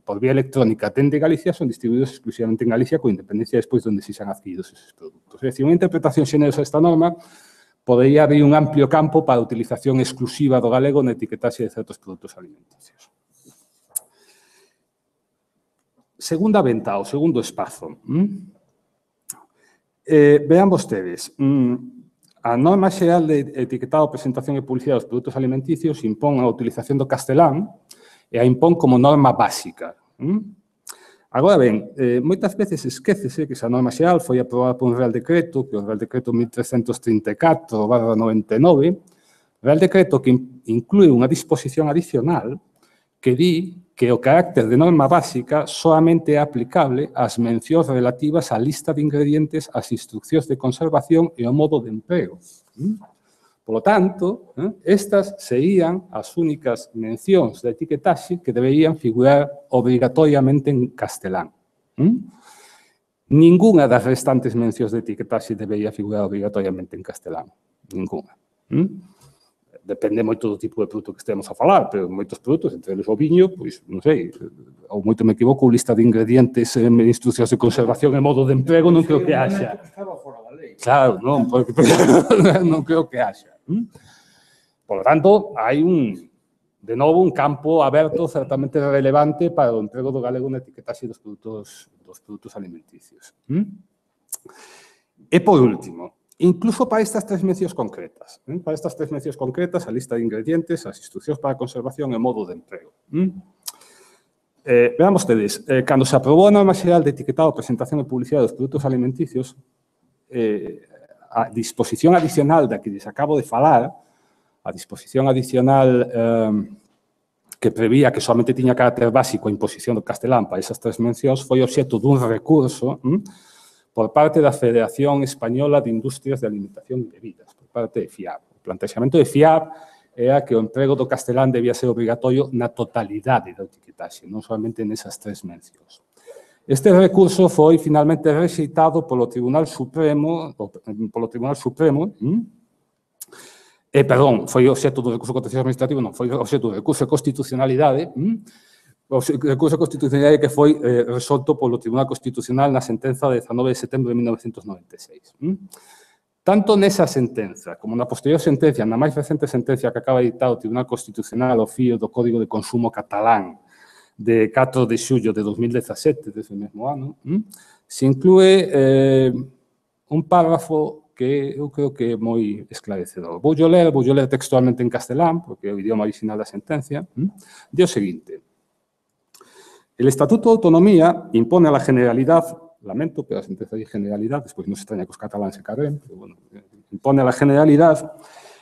por vía electrónica dende Galicia son distribuídos exclusivamente en Galicia con independencia despois de onde se xan adquiridos esos produtos. É dicir, unha interpretación xenerosa desta norma podería abrir un amplio campo para a utilización exclusiva do galego na etiquetaxe de certos produtos alimenticios. Segunda venta, o segundo espazo. Vean vostedes, a norma xeral de etiquetado, presentación e publicidade dos produtos alimenticios impón a utilización do castelán e a impón como norma básica. Agora ben, moitas veces esquécese que esa norma xeral foi aprobada por un Real Decreto, que é o Real Decreto 1334/99, Real Decreto que inclúe unha disposición adicional que di que o carácter de norma básica solamente é aplicable ás mencións relativas á lista de ingredientes, ás instruccións de conservación e ao modo de emprego. Por lo tanto, estas serían as únicas mencións de etiquetaxe que deberían figurar obrigatoriamente en castelán. Ninguna das restantes mencións de etiquetaxe debería figurar obrigatoriamente en castelán. Ninguna. Depende moito do tipo de produto que estemos a falar, pero moitos produtos, entre eles o viño, pois, non sei, ou moito me equivoco, lista de ingredientes, instruccións de conservación e modo de emprego, non creo que haxa. Claro, non, porque non creo que haxa. Por lo tanto, hai de novo, un campo aberto certamente relevante para o emprego do galego na etiquetaxe dos produtos alimenticios. E, por último, incluso para estas tres mencións concretas. Para estas tres mencións concretas, a lista de ingredientes, as instruccións para a conservación e o modo de emprego. Vean vostedes, cando se aprobou a norma xeral de etiquetado, presentación e publicidade dos produtos alimenticios, a disposición adicional da que lles acabo de falar, a disposición adicional que prevía que solamente tiña carácter básico a imposición do castelán para esas tres mencións, foi obxecto dun recurso por parte da Federación Española de Industrias de Alimentación e Bebidas, por parte de FIAB. O plantexamento de FIAB era que o emprego do castelán debía ser obrigatorio na totalidade da etiquetaxe, non solamente nesas tres mencións. Este recurso foi finalmente rexeitado polo Tribunal Supremo, foi obxecto do recurso contencioso administrativo, non, foi obxecto do recurso de constitucionalidade, o recurso de constitucionalidade que foi resolto polo Tribunal Constitucional na sentenza de 19 de setembro de 1996. Tanto nesa sentenza como na posterior sentencia, na máis recente sentencia que acaba de dictar o Tribunal Constitucional ao fío do Código de Consumo catalán de 4 de xullo de 2017, dese mesmo ano, se inclúe un párrafo que eu creo que é moi esclarecedor. Vou ler textualmente en castelán, porque é o idioma original da sentencia, di o seguinte: el Estatuto de Autonomía impone a la Generalidad, lamento, pero a sentencia de generalidad, despois non se extraña que os cataláns se carguen, pero bueno, impone a la Generalidad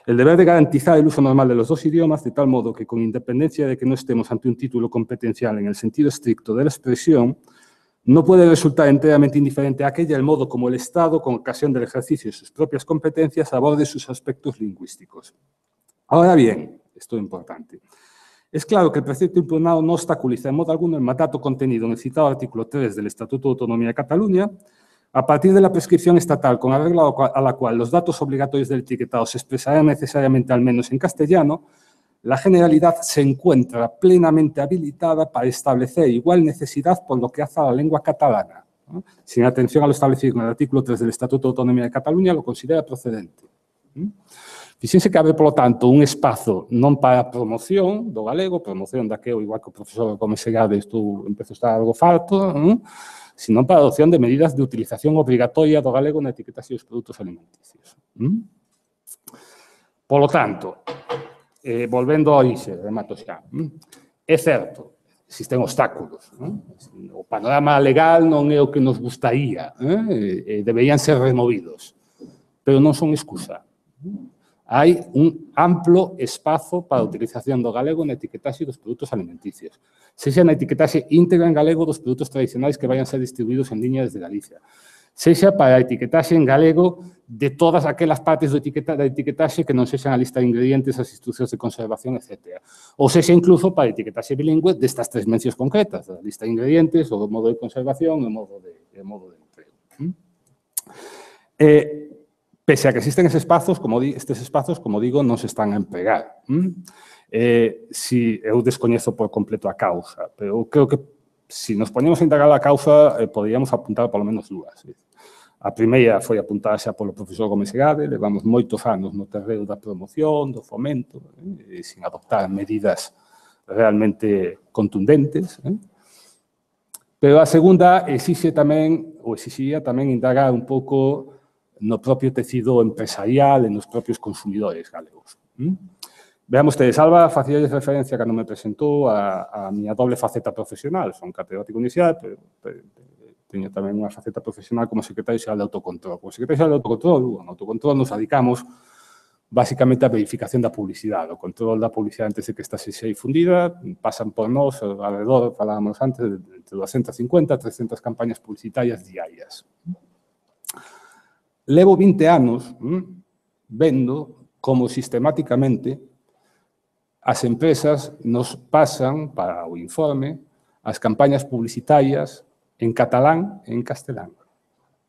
el deber de garantizar el uso normal de los dos idiomas de tal modo que, con independencia de que no estemos ante un título competencial en el sentido estricto de la expresión, no puede resultar enteramente indiferente a aquella el modo como el Estado, con ocasión del ejercicio de sus propias competencias, aborde sus aspectos lingüísticos. Ahora bien, esto es importante. Es claro que el precepto impugnado no obstaculiza en modo alguno el mandato contenido en el citado artículo 3 del Estatuto de Autonomía de Cataluña, a partir de la prescripción estatal con arreglo a la cual los datos obligatorios del etiquetado se expresarán necesariamente al menos en castellano, la Generalidad se encuentra plenamente habilitada para establecer igual necesidad por lo que hace a la lengua catalana. Sin atención a lo establecido en el artículo 3 del Estatuto de Autonomía de Cataluña, lo considera procedente. Fíxense que abre, polo tanto, un espazo non para a promoción do galego, promoción da que, igual que o profesor Gómez Segae, empezou a estar algo falto, sino para a adopción de medidas de utilización obrigatoria do galego na etiquetaxe dos produtos alimenticios. Polo tanto, volvendo ao ixe, remato xa, é certo, existen obstáculos. O panorama legal non é o que nos gustaría, deberían ser removidos, pero non son excusa. hai un amplo espazo para a utilización do galego na etiquetaxe dos produtos alimenticios. Sexa na etiquetaxe íntegra en galego dos produtos tradicionais que vayan a ser distribuídos en liña desde Galicia. Sexa para a etiquetaxe en galego de todas aquelas partes da etiquetaxe que non sexan a lista de ingredientes, as instruccións de conservación, etc. Ou sexa incluso para a etiquetaxe bilingüe destas tres mencións concretas, da lista de ingredientes, o do modo de conservación e o modo de emprego. Pese a que existen estes espazos, como digo, non se están a empregar. Si eu descoñezo por completo a causa, pero eu creo que se nos poñemos a indagar a causa, poderíamos apuntar polo menos dúas. A primeira foi apuntada xa polo profesor Gómez Segade, levamos moitos anos no terreo da promoción, do fomento, sin adoptar medidas realmente contundentes. Pero a segunda exixía tamén indagar un pouco no propio tecido empresarial e nos propios consumidores galegos. Veamos ustedes, Alba facía referencia cando me presentou a miña doble faceta profesional. Son catedrático universidade, pero teño tamén unha faceta profesional como secretario xeral de autocontrol. Como secretario xeral de autocontrol nos dedicamos basicamente á verificación da publicidade. O control da publicidade antes de que esta sexa difundida pasan por nós, alrededor, falábamos antes, entre 250 a 300 campañas publicitarias diarias. Levo 20 anos vendo como sistemáticamente as empresas nos pasan para o informe as campañas publicitarias en catalán e en castelán.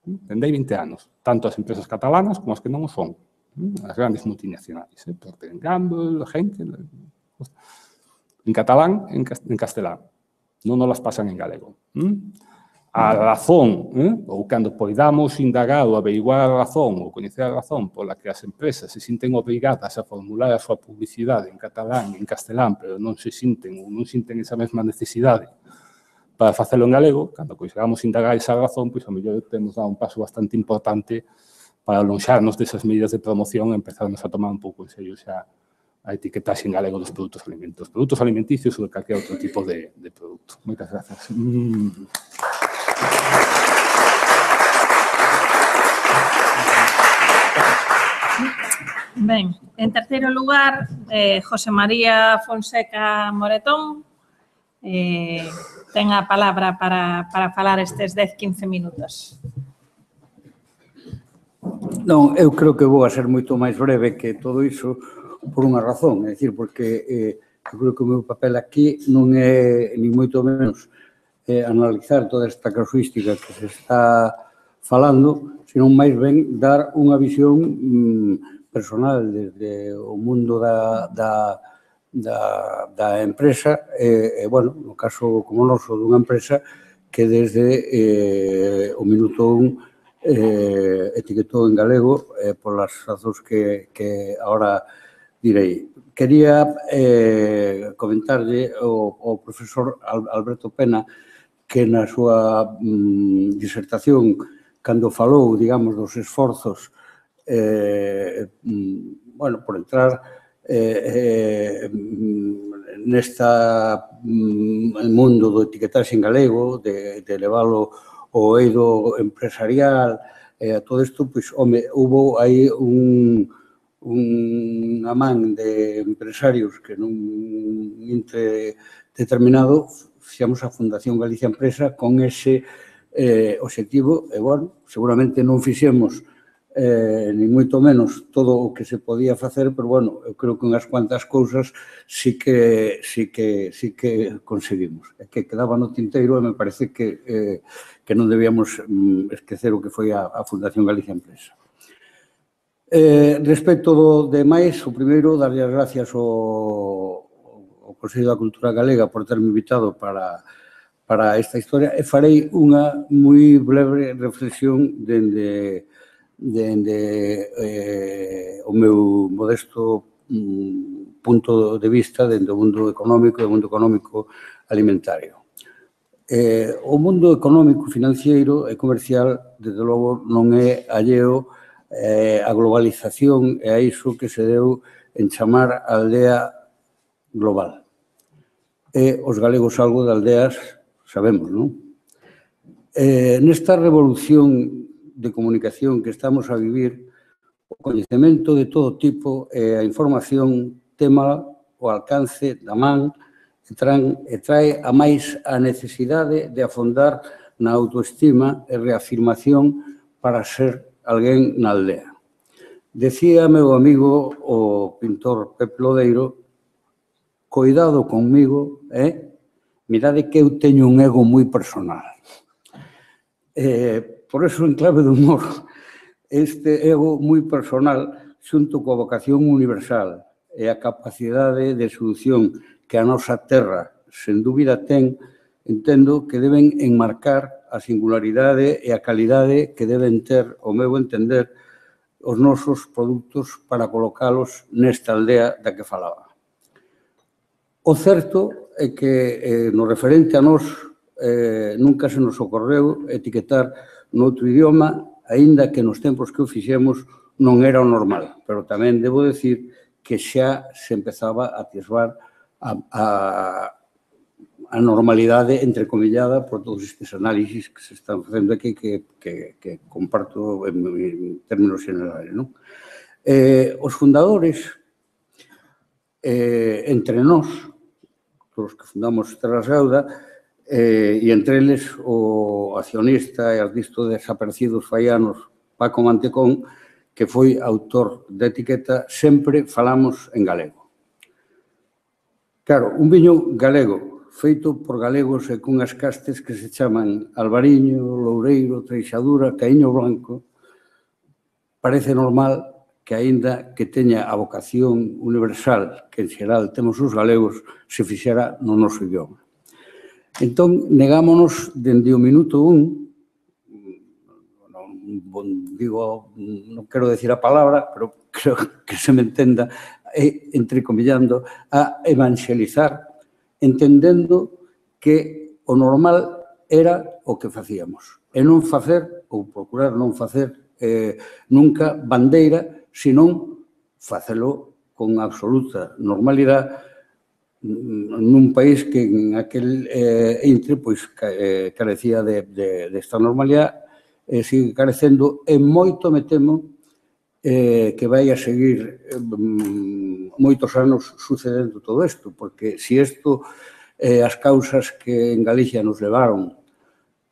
Dende 20 anos, tanto as empresas catalanas como as que non o son, as grandes multinacionais, Procter & Gamble, Henkel, en catalán e en castelán. Non nos las pasan en galego. A razón, ou cando poidamos indagar ou averiguar a razón ou coñecer a razón pola que as empresas se sinten obrigadas a formular a súa publicidade en catalán e en castelán, pero non se sinten ou non sinten esa mesma necesidade para facelo en galego, cando consigamos indagar esa razón, pois a mellor temos dado un paso bastante importante para alonxarnos desas medidas de promoción e empezarnos a tomar un pouco en serio xa a etiquetaxe en galego dos produtos alimenticios ou de calquer outro tipo de produto. Moitas grazas. Ben, en terceiro lugar, José María Fonseca Moretón ten a palabra para falar estes 10-15 minutos. Non, eu creo que vou a ser moito máis breve que todo iso por unha razón, é dicir, porque eu creo que o meu papel aquí non é, ni moito menos, analizar toda esta casuística que se está falando, senón máis ben dar unha visión personal desde o mundo da empresa, bueno, no caso como noso dunha empresa que desde o minuto 1 etiquetou en galego polas razóns que agora direi. Quería comentarlle ao profesor Alberto Pena que na súa disertación, cando falou, digamos, dos esforzos bueno, por entrar nesta mundo do etiquetaxe en galego, de leválo ao eido empresarial, a todo isto, pois, home, hubo aí unha man de empresarios que nun intre determinado fixamos a Fundación Galicia Empresa con ese obxectivo, e, bueno, seguramente non fixemos ni moito menos todo o que se podía facer, pero, bueno, eu creo que unhas cuantas cousas sí que conseguimos. É que quedaba no tinteiro e me parece que non debíamos esquecer o que foi a Fundación Galicia Empresa. Respecto do demais, o primeiro, darlle as gracias ao Consello da Cultura Galega por terme invitado para esta historia e farei unha moi breve reflexión dende o meu modesto punto de vista dentro do mundo económico e do mundo económico alimentario. O mundo económico, financiero e comercial, desde logo, non é alleo a globalización e a iso que se deu en chamar a aldea global. E os galegos algo de aldeas sabemos, non? Nesta revolución de comunicación que estamos a vivir, O coñecemento de todo tipo e a información tema o alcance da man e trae a máis a necesidade de afondar na autoestima e reafirmación para ser alguén na aldea. Decía meu amigo o pintor Pep Lodeiro, coidado conmigo, mirade que eu teño un ego moi personal. Por eso, en clave de humor, este ego moi personal, xunto coa vocación universal e a capacidade de solución que a nosa terra, sen dúbida, entendo que deben enmarcar a singularidade e a calidade que deben ter, ao meu entender, os nosos produtos para colocalos nesta aldea da que falaba. O certo é que, no referente a nós, nunca se nos ocorreu etiquetar noutro idioma, aínda que nos tempos que o fixemos non era o normal. Pero tamén debo decir que xa se empezaba a atisbar a normalidade entrecomillada por todos estes análisis que se están facendo aquí que comparto en términos generales. Os fundadores, entre nós, os que fundamos Terra Sauda, e entre eles o accionista e artista desaparecidos fai anos, Paco Mantecón, que foi autor da etiqueta, sempre falamos en galego. Claro, un viño galego, feito por galegos e cunhas castes que se chaman Albariño, Loureiro, Treixadura, Caíño Blanco, parece normal que, aínda que teña a vocación universal que en xeral temos os galegos, se fixera no noso idioma. Entón, negámonos dende o minuto 1, non quero decir a palabra, pero creo que se me entenda, entrecomillando, a evangelizar, entendendo que o normal era o que facíamos. E non facer, ou procurar non facer, nunca bandeira, senón facelo con absoluta normalidade nun país que en aquel intre carecía desta normalidade e sigue carecendo, e moito me temo que vai a seguir moitos anos sucedendo todo isto, porque se isto, as causas que en Galicia nos levaron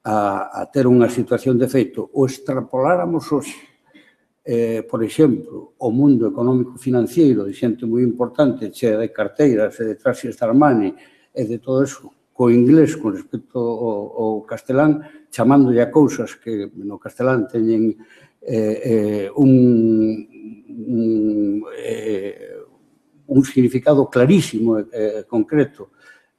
a ter unha situación de feito, o extrapoláramos hoxe, por exemplo, o mundo económico-financiero de xente moi importante, chea de carteiras e de traxes de Armani e de todo eso, co inglés con respecto ao castelán, chamándolle a cousas que no castelán teñen un significado clarísimo e concreto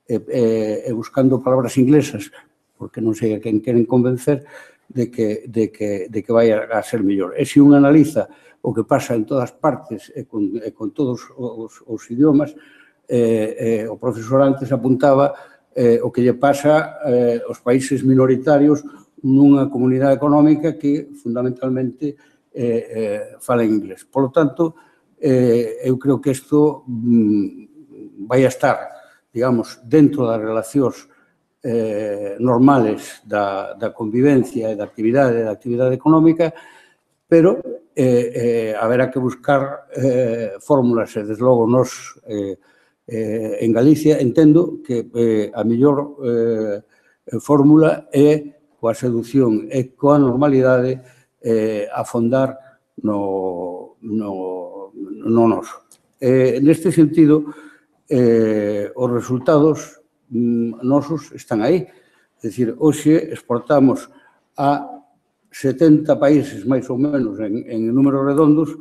e buscando palabras inglesas, porque non sei a quen queren convencer de que vai a ser mellor. E se un analiza o que pasa en todas partes e con todos os idiomas, o profesor antes apuntaba o que lle pasa aos países minoritarios nunha comunidade económica que fundamentalmente fala en inglés. Por lo tanto, eu creo que isto vai a estar, digamos, dentro das relacións normales da convivencia e da actividade económica, pero haberá que buscar fórmulas e, desde logo, nós en Galicia entendo que a mellor fórmula é coa seducción e coa normalidade afondar no noso. Neste sentido, os resultados nosos están aí. É dicir, hoxe exportamos a 70 países, máis ou menos, en números redondos,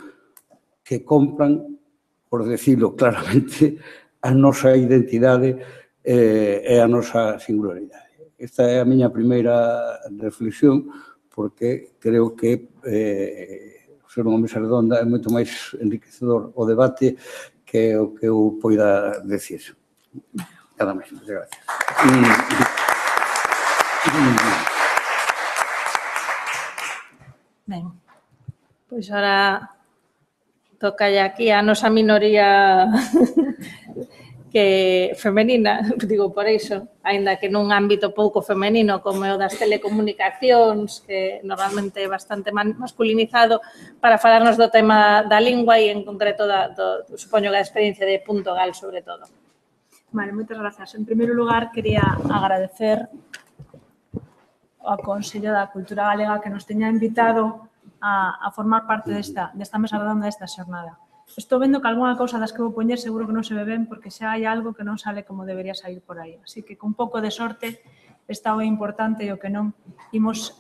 que compran, por decirlo claramente, a nosa identidade e a nosa singularidade. Esta é a miña primeira reflexión, porque creo que ser unha mesa redonda é moito máis enriquecedor o debate que o que eu poida decir. Nada máis, moitas gracias. Ben, pois ahora toca aquí a nosa minoría que femenina, digo por iso, aínda que nun ámbito pouco femenino como é o das telecomunicacións, que normalmente é bastante masculinizado, para falarnos do tema da lingua e en concreto supoño que a experiencia de Puntogal sobre todo. Vale, moitas grazas. En primeiro lugar, quería agradecer ao Consello da Cultura Galega que nos teña invitado a formar parte desta mesa redonda desta xornada. Estou vendo que algunha cousa das que vou poñer seguro que non se ve ben porque xa hai algo que non sale como debería sair por aí. Así que con pouco de sorte está o importante e o que non imos...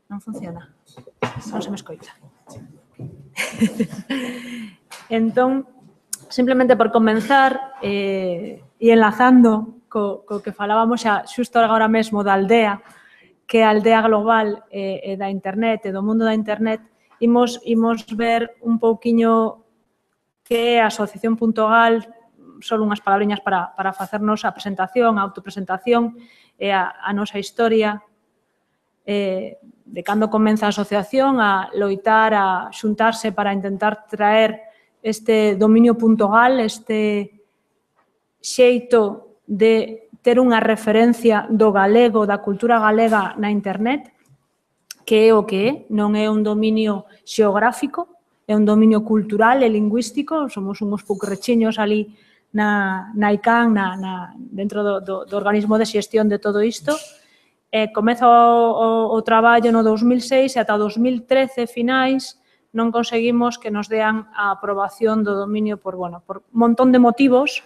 Non funciona. Non se me escoita. Entón, simplemente por comenzar e enlazando co que falábamos xa xusto agora mesmo da aldea, que é a aldea global e da internet e do mundo da internet, imos ver un pouquiño que é a Asociación Puntogal, só unhas palabriñas para facernos a presentación, a autopresentación e a nosa historia de cando comeza a asociación a loitar, a xuntarse para intentar traer este dominio puntogal, este xeito de ter unha referencia do galego, da cultura galega na internet, que é o que é, non é un dominio xeográfico, é un dominio cultural e lingüístico, somos uns pouqurechiños ali na ICANN, dentro do organismo de xestión de todo isto. Comeza o traballo no 2006 e ata 2013 finais non conseguimos que nos dean a aprobación do dominio por un montón de motivos,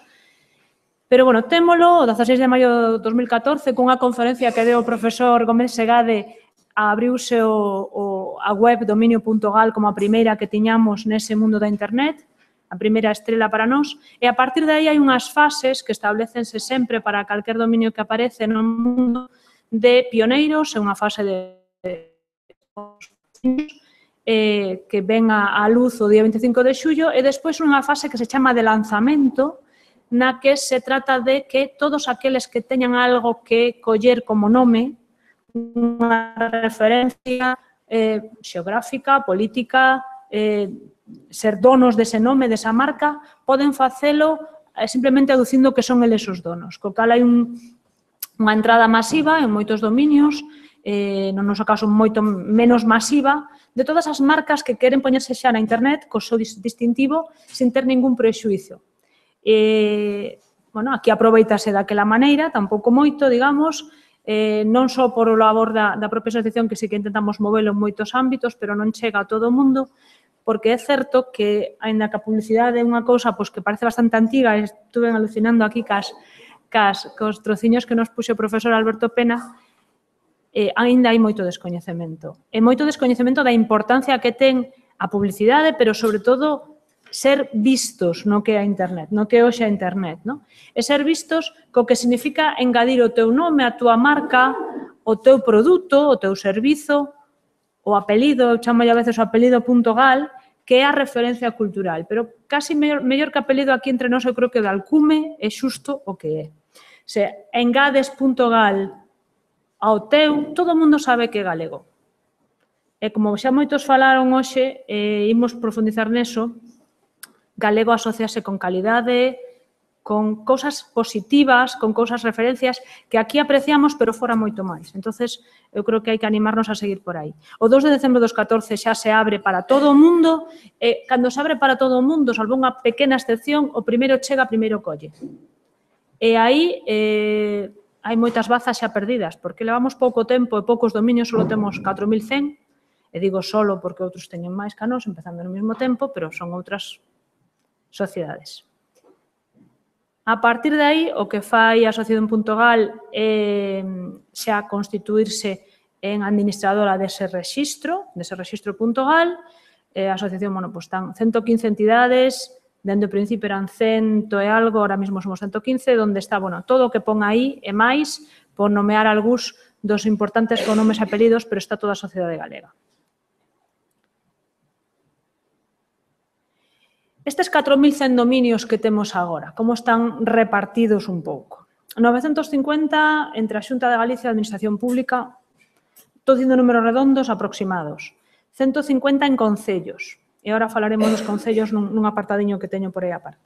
pero, témolo o 16 de maio de 2014 cunha conferencia que deu o profesor Gómez Segade. Abriuse a web dominio.gal como a primeira que tiñamos nese mundo da internet, a primeira estrela para nós, e a partir de aí hai unhas fases que establecense sempre para calquer dominio que aparece no mundo de pioneiros, é unha fase que ven á luz o día 25 de xullo, e despois unha fase que se chama de lanzamento, na que se trata de que todos aqueles que teñan algo que coller como nome, unha referencia xeográfica, política, ser donos dese nome, desa marca, poden facelo simplemente aducindo que son eles os donos. Co cal hai unha entrada masiva en moitos dominios, no noso caso moito menos masiva, de todas as marcas que queren poñerse xa na internet co seu distintivo sin ter ningún prexuízo. Aquí aproveitase daquela maneira, tampouco moito, digamos, non só por o labor da propia asociación, que sí que intentamos movelo en moitos ámbitos, pero non chega a todo o mundo, porque é certo que, aínda que a publicidade é unha cousa que parece bastante antiga, estuve alucinando aquí cos trociños que nos puxe o profesor Alberto Pena, aínda hai moito descoñecemento. E moito descoñecemento da importancia que ten a publicidade, pero, sobre todo, ser vistos no que é a internet, no que é hoxe a internet, e ser vistos co que significa engadir o teu nome, a tua marca, o teu produto, o teu servizo, o apelido, eu chamo a veces o apelido Puntogal, que é a referencia cultural, pero casi mellor que apelido aquí entre nós, eu creo que o de alcume é xusto o que é. Se engades Puntogal ao teu, todo o mundo sabe que é galego. E como xa moitos falaron hoxe, imos profundizar neso, galego asociase con calidade, con cousas positivas, con cousas referencias que aquí apreciamos, pero fora moito máis. Entonces, eu creo que hai que animarnos a seguir por aí. O 2 de decembro dos 14 xa se abre para todo o mundo, e cando se abre para todo o mundo, salvo unha pequena excepción, o primeiro chega, primeiro colle. E aí hai moitas bazas xa perdidas, porque levamos pouco tempo e poucos dominios, só temos 4.100, e digo solo porque outros teñen máis que a nós, empezando no mesmo tempo, pero son outras sociedades. A partir de aí, o que fai a Asociación Puntogal é xa constituirse en administradora dese rexistro Puntogal. A asociación, están 115 entidades, dende o principio eran 100 e algo, ahora mesmo somos 115, onde está, todo o que pon aí e máis, por nomear algúns dos importantes con nomes e apelidos, pero está toda a sociedade galega. Estes 4.100 dominios que temos agora, como están repartidos un pouco? 950 entre a Xunta de Galicia e a Administración Pública, estou dicindo números redondos aproximados. 150 en concellos, e agora falaremos dos concellos nun apartadiño que teño por aí aparte.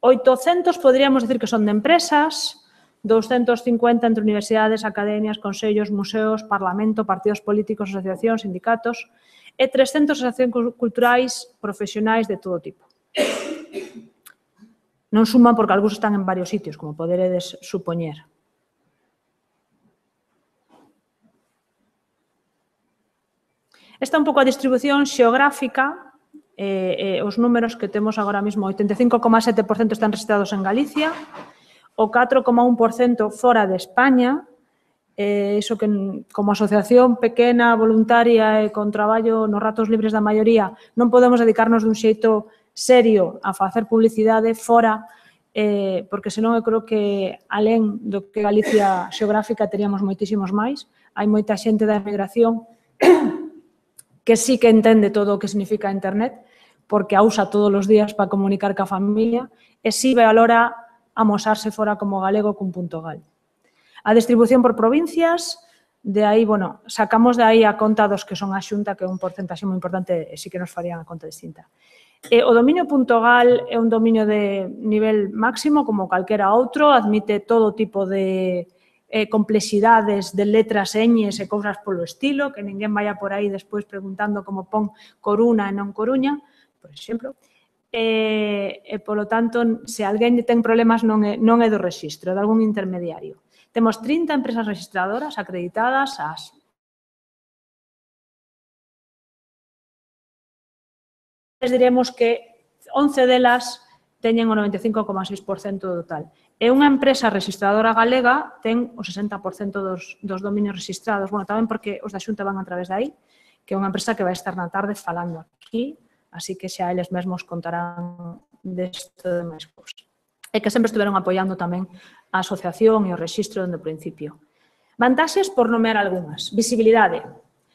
800 poderíamos decir que son de empresas, 250 entre universidades, academias, consellos, museos, parlamento, partidos políticos, asociacións, sindicatos, e 300 asociacións culturais profesionais de todo tipo. Non suman porque algúns están en varios sitios, como poderedes supoñer. Esta é un pouco a distribución xeográfica, os números que temos agora mesmo, 85,7% están registrados en Galicia, o 4,1% fora de España, iso que como asociación pequena, voluntaria e con traballo nos ratos libres da maioría non podemos dedicarnos dun xeito serio a facer publicidade fora, porque senón eu creo que alén do que Galicia xeográfica teríamos moitísimos máis. Hai moita xente da emigración que sí que entende todo o que significa internet, porque a usa todos os días para comunicar ca familia, e sí valora amosarse fora como galego cun .gal. A distribución por provincias, de aí, bueno, sacamos de aí a conta dos que son a Xunta, que é un porcentaxe moi importante e sí que nos farían a conta distinta. O dominio .gal é un dominio de nivel máximo, como calquera outro, admite todo tipo de complexidades de letras, señes e cousas polo estilo, que ninguén vaya por aí despois preguntando como pon Coruna e non Coruña, por exemplo. E, polo tanto, se alguén ten problemas non é do rexistro, é de algún intermediario. Temos 30 empresas registradoras acreditadas ás diremos que 11 delas teñen o 95,6% do total. E unha empresa registradora galega ten o 60% dos dominios registrados. Bueno, tamén porque os da Xunta van a través de aí, que é unha empresa que vai estar na tarde falando aquí, así que xa eles mesmos contarán desto de máis cousas. E que sempre estiveron apoiando tamén a asociación e o rexistro dende o principio. Vantaxes por nomear algunhas. Visibilidade.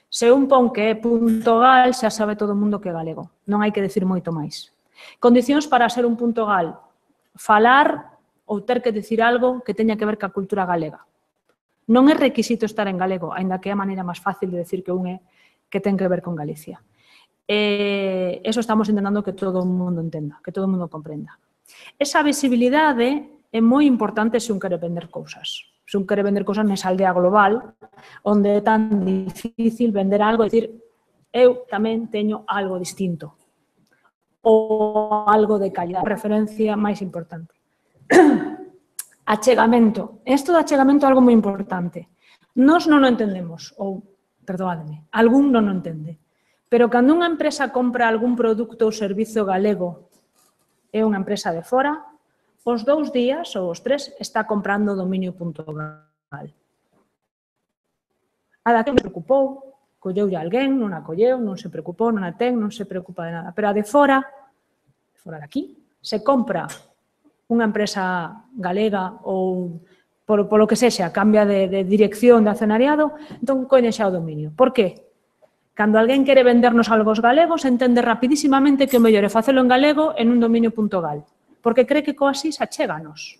Se un pon que é .gal, xa sabe todo o mundo que é galego. Non hai que decir moito máis. Condicións para ser un .gal. Falar ou ter que decir algo que teña que ver ca cultura galega. Non é requisito estar en galego, aínda que é a maneira máis fácil de decir que un é que ten que ver con Galicia. Eso estamos intentando que todo o mundo entenda, que todo o mundo comprenda. Esa visibilidade é moi importante se un quere vender cousas. Se un quere vender cousas nesa aldea global, onde é tan difícil vender algo e dicir eu tamén teño algo distinto ou algo de calidad. A referencia máis importante. Achegamento. Isto do achegamento é algo moi importante. Nós non o entendemos, ou, perdoadme, algún non o entende. Pero cando unha empresa compra algún produto ou servizo galego e unha empresa de fora, os 2 días ou os 3 está comprando o dominio .gal. A da que me preocupou, colleulle alguén, non a colleu, non se preocupou, non a ten, non se preocupa de nada. Pero a de fora de aquí, se compra unha empresa galega ou polo que sexa, cambia de dirección de accionariado, entón coñe xa o dominio. Por que? Cando alguén quere vendernos algo aos galegos, entende rapidísimamente que o mellor é facelo en galego en un dominio .gal, porque cree que coasí se achéganos.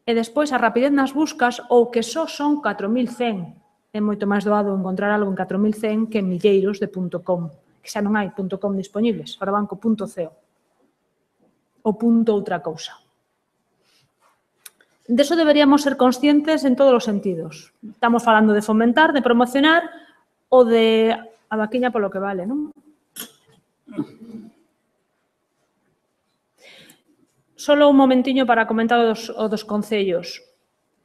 E despois a rapidez nas buscas ou que só son 4100. É moito máis doado encontrar algo en 4100 que en milleiros de .com, que xa non hai .com disponibles, ahora van co .co ou outra cousa. Deso deberíamos ser conscientes en todos os sentidos. Estamos falando de fomentar, de promocionar ou de a vaquiña polo que vale, non? Solo un momentiño para comentar o dos concellos.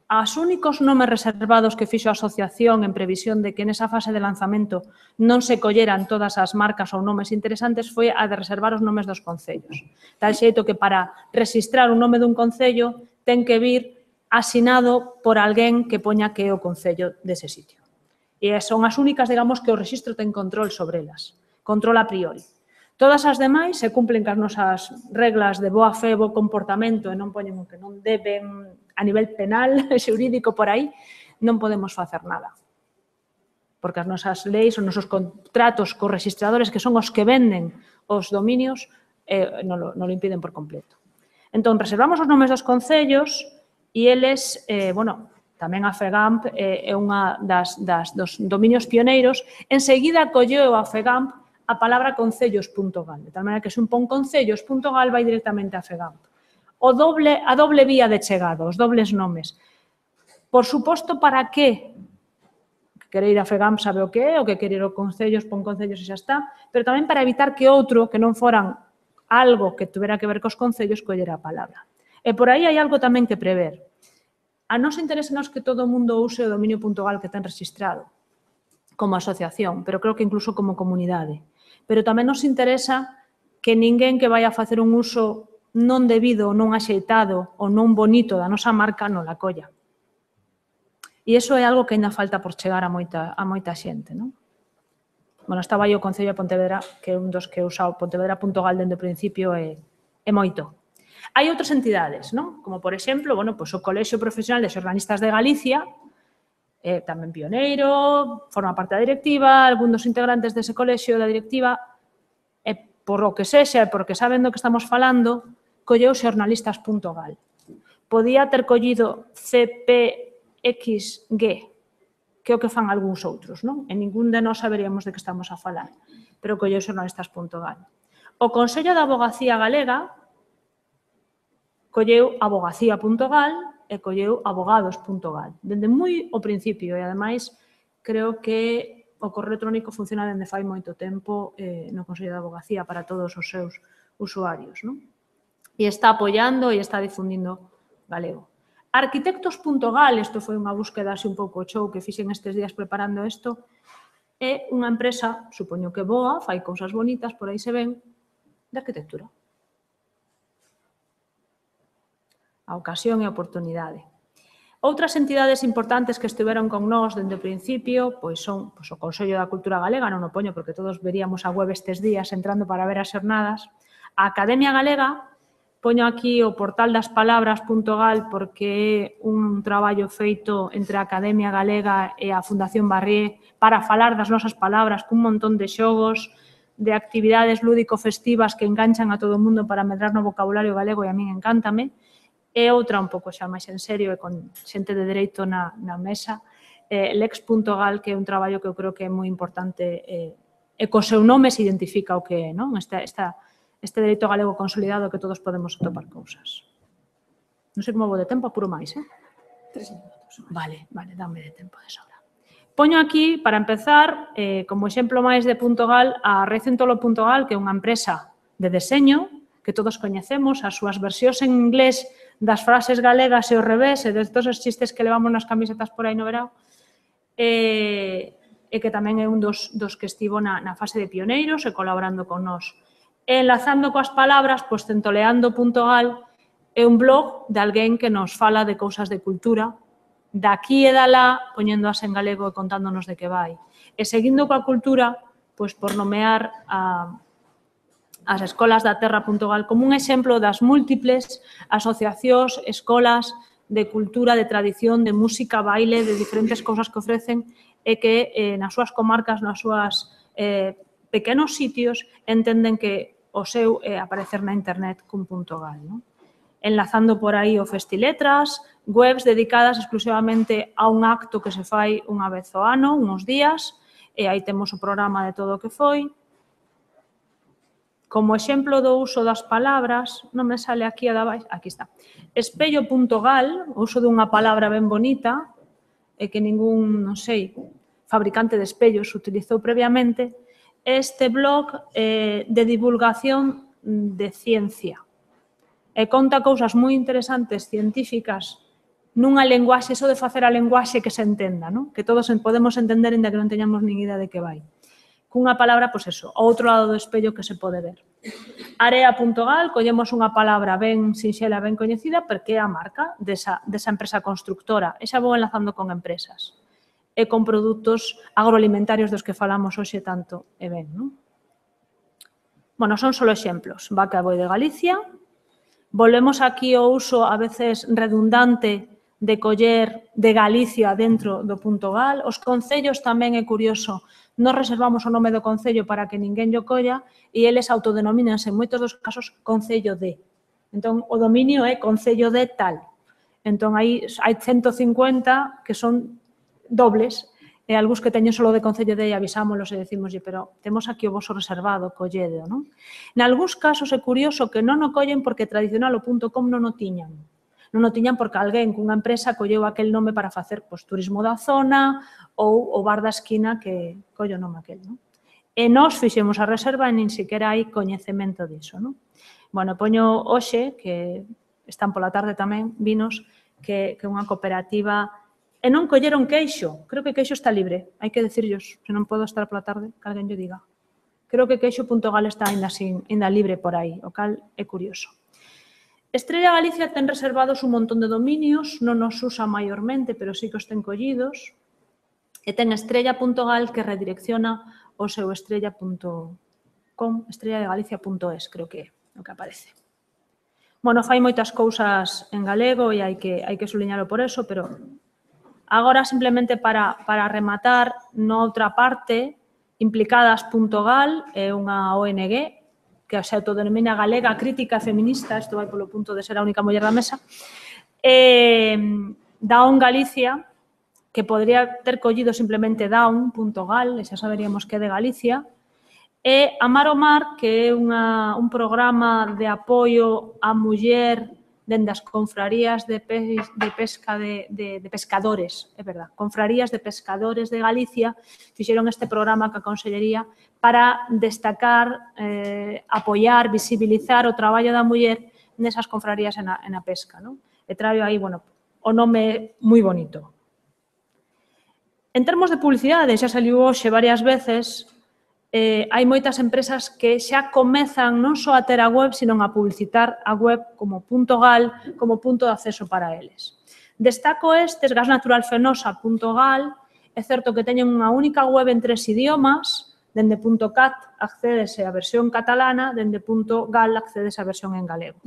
Os únicos nomes reservados que fixo a asociación en previsión de que nesa fase de lanzamento non se colleran todas as marcas ou nomes interesantes foi a de reservar os nomes dos concellos. Tal xeito que para registrar un nome dun concello ten que vir asinado por alguén que poña que é o concello dese sitio. E son as únicas, digamos, que o rexistro ten control sobre elas. Control a priori. Todas as demais se cumplen cas nosas reglas de boa fe, bo comportamento e non poñen o que non deben a nivel penal, xurídico por aí, non podemos facer nada. Porque as nosas leis, os nosos contratos cos registradores, que son os que venden os dominios, non lo impiden por completo. Entón, reservamos os nomes dos concellos e eles, bueno, tamén a FEGAMP é unha dos dominios pioneiros. Enseguida colleu a FEGAMP a palabra concellos.gal, de tal maneira que se un pon concellos.gal vai directamente a FEGAMP. A doble vía de chegada, os dobles nomes. Por suposto, para que quere ir a FEGAMP sabe o que é, o que quere ir ao concellos, pon concellos e xa está, pero tamén para evitar que outro, que non foran algo que tuvera que ver cos concellos, collera a palabra. E por aí hai algo tamén que prever. A nos interesa que todo o mundo use o dominio.gal que ten registrado como asociación, pero creo que incluso como comunidade. Pero tamén nos interesa que ninguén que vai a facer un uso non debido, non axeitado ou non bonito da nosa marca non la colla. E iso é algo que ainda falta por chegar a moita xente, non? Bueno, estaba aí o Concello de Pontevedra, que é un dos que usa o Pontevedra.gal dende o principio e moito. Hai outras entidades, non? Como, por exemplo, bueno, pues, o Colexio Profesional de Xornalistas de Galicia, tamén pioneiro, forma parte da directiva, algún dos integrantes dese colexio da directiva, e por o que sexa, porque saben do que estamos falando, colleu xornalistas.gal. Podía ter collido CPXG, que é o que fan algúns outros, non? E ningún de nós saberíamos de que estamos a falar, pero colleu xornalistas.gal. O Consello de Abogacía Galega colleu abogacía.gal e colleu abogados.gal. Dende moi ao principio, e ademais creo que o correo electrónico funciona dende fai moito tempo no Consello de Abogacía para todos os seus usuarios, non? E está apoiando e está difundindo galego. Arquitectos.gal, isto foi unha búsqueda así un pouco show que fixen estes días preparando isto, é unha empresa, supoño que boa, fai cousas bonitas, por aí se ven, de arquitectura. A ocasión e a oportunidade. Outras entidades importantes que estiveron con nós dende o principio pois son o Consello da Cultura Galega, non o poño porque todos veríamos a web estes días entrando para ver as xornadas, a Academia Galega, poño aquí o portal das palabras.gal porque é un traballo feito entre a Academia Galega e a Fundación Barrié para falar das nosas palabras cun montón de xogos, de actividades lúdico-festivas que enganchan a todo o mundo para medrar no vocabulario galego e a min encántame. E outra un pouco xa máis en serio e con xente de dereito na mesa, lex.gal, que é un traballo que eu creo que é moi importante e co seu nome se identifica o que é, non? Este dereito galego consolidado que todos podemos atopar cousas. Non sei como vou de tempo, apuro máis, 3 minutos. Vale, dame de tempo de sobra. Poño aquí, para empezar, como exemplo máis de .gal, a Recentolo.gal, que é unha empresa de deseño que todos coñecemos, as súas versións en inglés das frases galegas e ao revés, e de todos os chistes que levamos nas camisetas por aí no verao, e que tamén é un dos que estivo na fase de pioneiros e colaborando con nós. Enlazando coas palabras, pois centoleando.gal é un blog de alguén que nos fala de cousas de cultura, daqui e dalá, poñéndoas en galego e contándonos de que vai. E seguindo coa cultura, pois por nomear as escolas da terra.gal como un exemplo das múltiples asociacións, escolas de cultura, de tradición, de música, baile, de diferentes cousas que ofrecen e que nas súas comarcas, nas súas pequenos sitios, entenden que o seu é aparecer na internet cun .gal. Enlazando por aí o Festiletras, webs dedicadas exclusivamente a un acto que se fai unha vez ao ano, uns días, e aí temos o programa de todo o que foi. Como exemplo do uso das palabras, non me sale aquí a da baixo, aquí está. Espello.gal, o uso dunha palabra ben bonita, e que ningún, non sei, fabricante de espellos utilizou previamente, este blog de divulgación de ciencia. E conta cousas moi interesantes, científicas, nunha lenguaxe, eso de facer a lenguaxe que se entenda, que todos podemos entender ainda que non teñamos nin idea de que vai. Cunha palabra, pois eso, ao outro lado do espello que se pode ver. Area.gal, collemos unha palabra ben sinxela, ben coñecida, porque é a marca desa empresa constructora. E xa vou enlazando con empresas e con produtos agroalimentarios dos que falamos hoxe tanto e ben. Bueno, son só exemplos. Vaca e Boi de Galicia. Volvemos aquí ao uso a veces redundante de coller de Galicia dentro do .gal. Os concellos tamén é curioso. Nos reservamos o nome do concello para que ninguén o colla e eles autodenomínanse en moitos dos casos concello de. Entón, o dominio é concello de tal. Entón, aí hai 150 que son dobles e algúns que teñen solo de Concello de avisámolos e decímoslle, pero temos aquí o voso reservado, colledeo, non? Nalgúns casos é curioso que non o collen porque tradicional o .com non o tiñan. Non o tiñan porque alguén cunha empresa colleu aquel nome para facer turismo da zona ou o bar da esquina que colle o nome aquel, non? E nós fixemos a reserva e nin sequera hai coñecemento diso, non? Bueno, poño hoxe, que están pola tarde tamén, vinos, que é unha cooperativa. E non colleron queixo. Creo que queixo está libre. Hai que decirllos, se non podo estar pola tarde, que alguén yo diga. Creo que queixo.gal está ainda libre por aí, o cal é curioso. Estrella Galicia ten reservados un montón de dominios, non os usa maiormente, pero sí que os ten collidos. E ten estrella.gal que redirecciona o seu estrella.com, estrelladeGalicia.es, creo que é o que aparece. Bueno, fai moitas cousas en galego e hai que suliñalo por eso, pero agora, simplemente para rematar, noutra parte, Implicadas.gal é unha ONG que se autodenomina Galega Crítica Feminista, isto vai polo punto de ser a única muller da mesa, Down Galicia, que podría ter collido simplemente Down.gal, e xa saberíamos que é de Galicia, e Amar o Mar, que é un programa de apoio á muller dende as confrarías de pesca de pescadores, é verdad, confrarías de pescadores de Galicia fixeron este programa que a Consellería para destacar, apoiar, visibilizar o traballo da muller nesas confrarías e na pesca, non? E traio aí, bueno, o nome moi bonito. En termos de publicidade, xa saliu hoxe varias veces, hai moitas empresas que xa comezan non só a ter a web, sino a publicitar a web como .gal, como punto de acceso para eles. Destaco estes, gasnaturalfenosa.gal, é certo que teñen unha única web en 3 idiomas, dende .cat accedese a versión catalana, dende .gal accedese a versión en galego.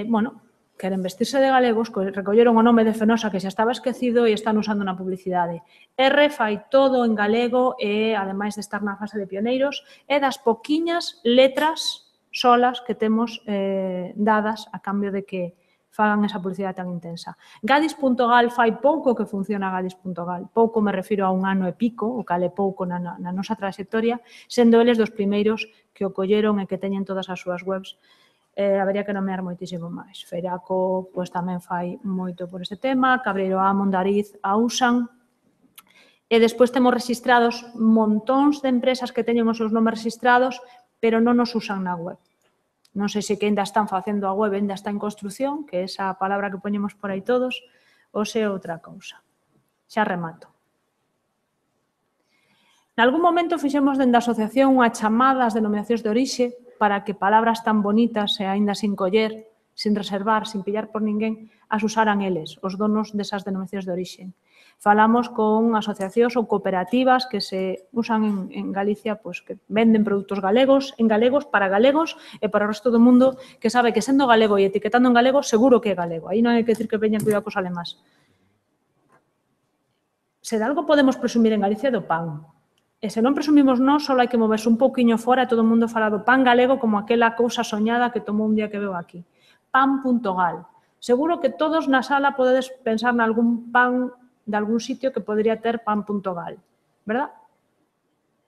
Bueno, queren vestirse de galegos, recolleron o nome de Fenosa que xa estaba esquecido e están usando na publicidade. R fai todo en galego e, ademais de estar na fase de pioneiros, é das poquiñas letras solas que temos dadas a cambio de que fagan esa publicidade tan intensa. Gadis.gal fai pouco que funciona Gadis.gal. Pouco me refiro a un ano e pico, o cal é pouco na nosa trayectoria, sendo eles dos primeiros que o colleron e que teñen todas as súas webs. Habería que nomear moitísimo máis. Feiraco tamén fai moito por este tema, Cabreiro A, Mondariz a usan. E despois temos registrados montóns de empresas que teñen os seus nomes registrados, pero non os usan na web. Non sei se que ainda están facendo a web, ainda está en construción, que é esa palabra que poñemos por aí todos, ou se é outra cousa. Xa remato. Nalgún momento fixemos dende a asociación unha chamada ás denominacións de orixe para que palabras tan bonitas e aínda sin coller, sin reservar, sin pillar por ninguén, as usaran eles, os donos desas denominacións de orixe. Falamos con asociacións ou cooperativas que se usan en Galicia, que venden produtos galegos, en galegos, para galegos e para o resto do mundo, que sabe que sendo galego e etiquetando en galego, seguro que é galego. Aí non hai que decir que veñan cuidado cos alemás. Se de algo podemos presumir en Galicia do pan. E se non presumimos nós, só hai que moverse un pouquiño fora e todo o mundo fala do pan galego como aquela cousa soñada que tomou un día que veo aquí. Pan.gal. Seguro que todos na sala podedes pensar nalgún pan de algún sitio que podría ter pan.gal, verdad?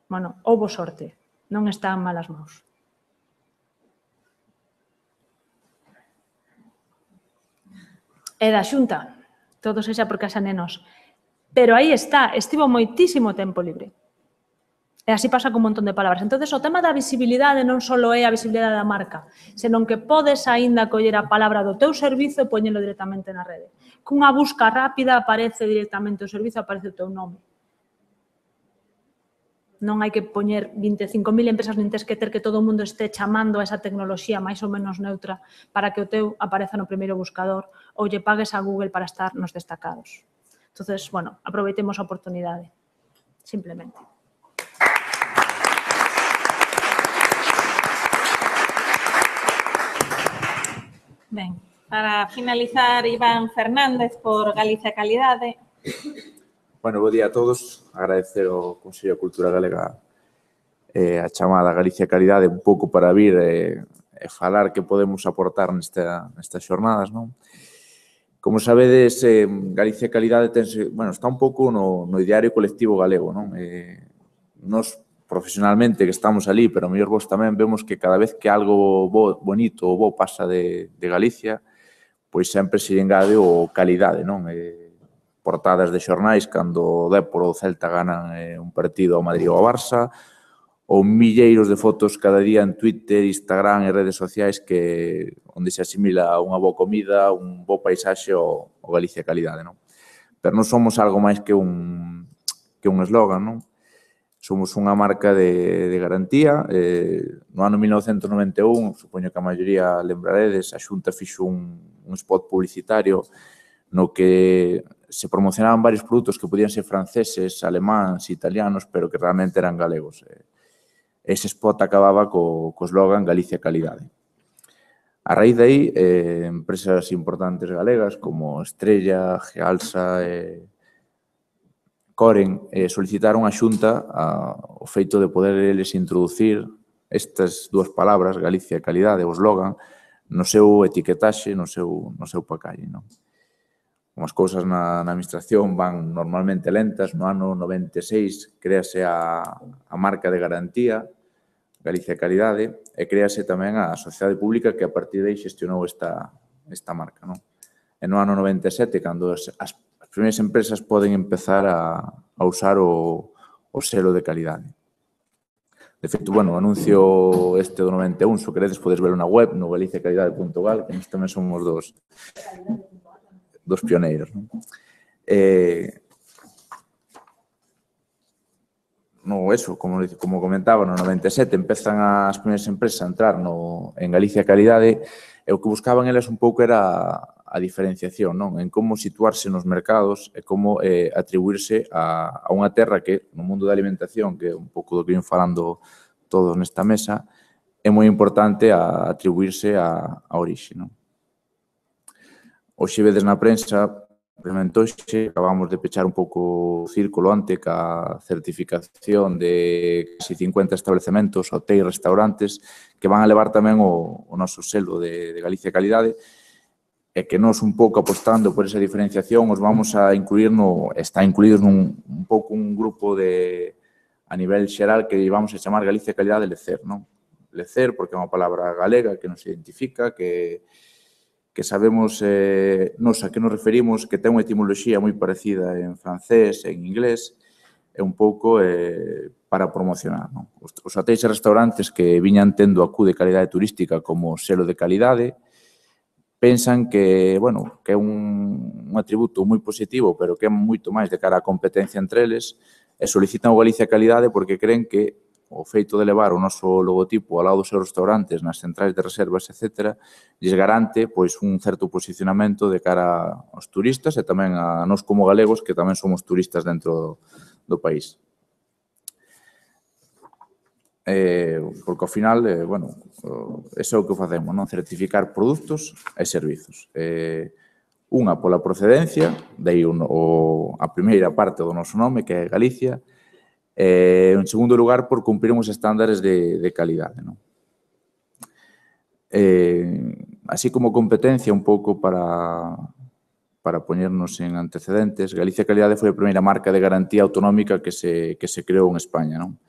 Bueno, houbo sorte, non está en malas mãos. E da Xunta, todo sexa porque xa nenos. Pero aí está, estivo moitísimo tempo libre. E así pasa con un montón de palabras. Entón, o tema da visibilidade non só é a visibilidade da marca, senón que podes aínda coller a palabra do teu servizo e poñelo directamente na rede. Cunha busca rápida aparece directamente o servizo, aparece o teu nome. Non hai que poñer 25.000 empresas, nin tes que ter que todo o mundo este chamando a esa tecnoloxía máis ou menos neutra para que o teu apareza no primeiro buscador ou lle pagues a Google para estar nos destacados. Entón, bueno, aproveitemos a oportunidade, simplemente. Ben, para finalizar, Iván Fernández por Galicia Calidade. Bueno, bo día a todos. Agradecer ao Consello de Cultura Galega a chamada Galicia Calidade un pouco para vir e falar que podemos aportar nestas xornadas, non? Como sabedes, Galicia Calidade está un pouco no ideario colectivo galego, non? Nos profesionalmente que estamos ali, pero a mellor vos tamén vemos que cada vez que algo bonito ou bo pasa de Galicia, pois sempre se engade o calidade, non? Portadas de xornais cando o Dépor ou o Celta ganan un partido ao Madrid ou ao Barça, ou milleiros de fotos cada día en Twitter, Instagram e redes sociais onde se asimila unha boa comida, un bo paisaxe ou Galicia Calidade, non? Pero non somos algo máis que un eslogan, non? Somos unha marca de garantía. No ano 1991, supoño que a maioría lembraredes, a Xunta fixo un spot publicitario no que se promocionaban varios produtos que podían ser franceses, alemáns, italianos, pero que realmente eran galegos. Ese spot acababa co eslogan Galicia Calidade. A raíz de aí, empresas importantes galegas como Estrella, Gealsa e Coren solicitaron á Xunta o feito de poder eles introducir estas dúas palabras, Galicia e Calidade, o eslogan, no seu etiquetaxe, no seu pacalle, non? Como as cousas na administración van normalmente lentas, no ano 96 créase a marca de garantía, Galicia Calidade, e créase tamén a sociedade pública que a partir de aí xestionou esta marca, non? E no ano 97, cando as primeiras empresas poden empezar a usar o selo de calidade. De feito, o anuncio este do 91, se queredes, podes verlo na web, no galiciacalidade.gal, que nós tamén somos dos pioneiros, non? Como comentaba, no 97 empezan as primeiras empresas a entrar en Galicia Calidade e o que buscaban elas un pouco era a diferenciación, non? En como situarse nos mercados e como atribuirse a unha terra que, no mundo da alimentación, que é un pouco do que vim falando todos nesta mesa, é moi importante atribuirse a orixe, non? Hoxe vedes na prensa, realmente hoxe, acabamos de pechar un pouco o círculo ante ca certificación de casi 50 establecementos, hotéis, restaurantes, que van a levar tamén o noso selo de Galicia Calidade, e que nós un pouco apostando por esa diferenciación os vamos a incluir está incluídos un pouco un grupo a nivel xeral que vamos a chamar Galicia Calidade Lecer, non? Lecer porque é unha palabra galega que nos identifica, que sabemos nos a que nos referimos, que ten unha etimoloxía moi parecida en francés, en inglés, é un pouco para promocionar, non? Os hotéis e restaurantes que viñan tendo a Q de calidade turística como selo de calidade, pensan que é un atributo moi positivo, pero que é moito máis de cara á competencia entre eles, e solicitan o Galicia Calidade porque creen que o feito de levar o noso logotipo ao lado dos seus restaurantes, nas centrais de reservas, etc., lles garante un certo posicionamento de cara aos turistas e tamén a nós como galegos, que tamén somos turistas dentro do país. Porque ao final, eso é o que facemos, non? Certificar produtos e servizos. Unha pola procedencia, daí a primeira parte do noso nome, que é Galicia, e, en segundo lugar, por cumprir uns estándares de calidade, non? Así como competencia, un pouco para poñernos en antecedentes, Galicia Calidade foi a primeira marca de garantía autonómica que se creou en España, non?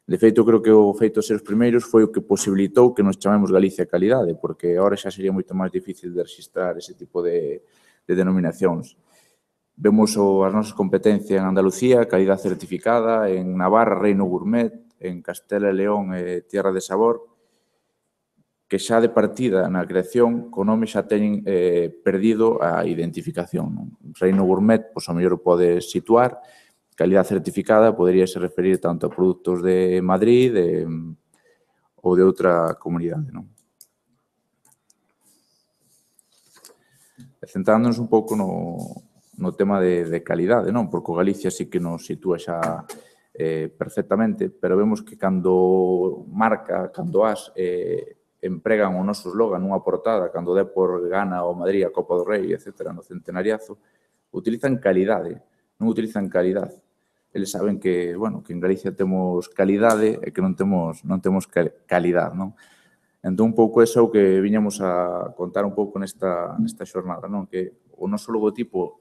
De feito, creo que o feito de ser os primeiros foi o que posibilitou que nos chamemos Galicia Calidade, porque agora xa sería moito máis difícil de registrar ese tipo de denominacións. Vemos as nosas competencias en Andalucía, calidad certificada, en Navarra, Reino Gourmet, en Castela e León, Tierra de Sabor, que xa de partida na creación, co nome xa teñen perdido a identificación. Reino Gourmet, pois a mellor pode situar, calidad certificada poderíase referir tanto a produtos de Madrid ou de outra comunidade, non? Centrándonos un pouco no tema de calidade, non? Porque o Galicia sí que nos sitúa xa perfectamente, pero vemos que cando empregan o noso eslogan nunha portada, cando Dépor gana o Madrid a Copa do Rei, etc., no centenariazo, utilizan calidade, non utilizan calidade. Eles saben que en Galicia temos calidade e que non temos calidade, non? Entón, un pouco eso é o que viñamos a contar un pouco nesta xornada, non? Que o noso logotipo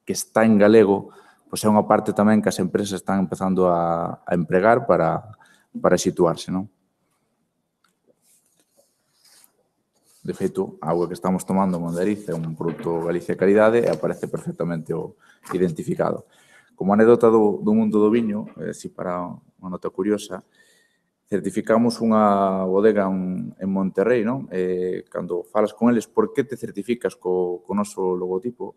que está en galego, pois é unha parte tamén que as empresas están empezando a empregar para situarse, non? De feito, a auga que estamos tomando en Mondariz é un produto Galicia Calidade e aparece perfectamente identificado. Como anécdota do mundo do viño, si para unha nota curiosa, certificamos unha bodega en Monterrey, non? Cando falas con eles, por que te certificas co noso logotipo?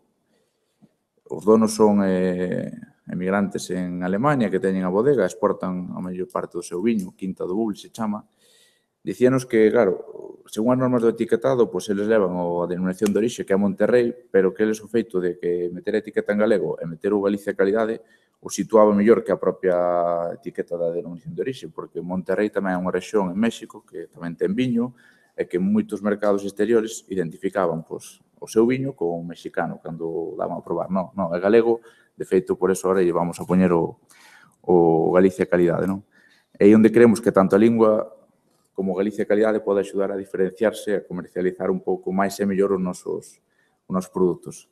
Os donos son emigrantes en Alemania que teñen a bodega, exportan a maior parte do seu viño, Quinta do Bull se chama. Dicíanos que, claro, según as normas do etiquetado, pois eles levan a denominación de orixe, que é Monterrey, pero que eles o feito de que meter a etiqueta en galego e meter o Galicia Calidade o situaba mellor que a propia etiqueta da denominación de orixe, porque Monterrey tamén é unha rexión en México que tamén ten viño e que en moitos mercados exteriores identificaban pois, o seu viño como mexicano cando daban a probar. Non, é galego, de feito, por eso agora lle vamos a poñer o Galicia Calidade. Non? E aí onde creemos que tanto a lingua como Galicia Calidade pode axudar a diferenciarse e a comercializar un pouco máis e mellor os nosos produtos.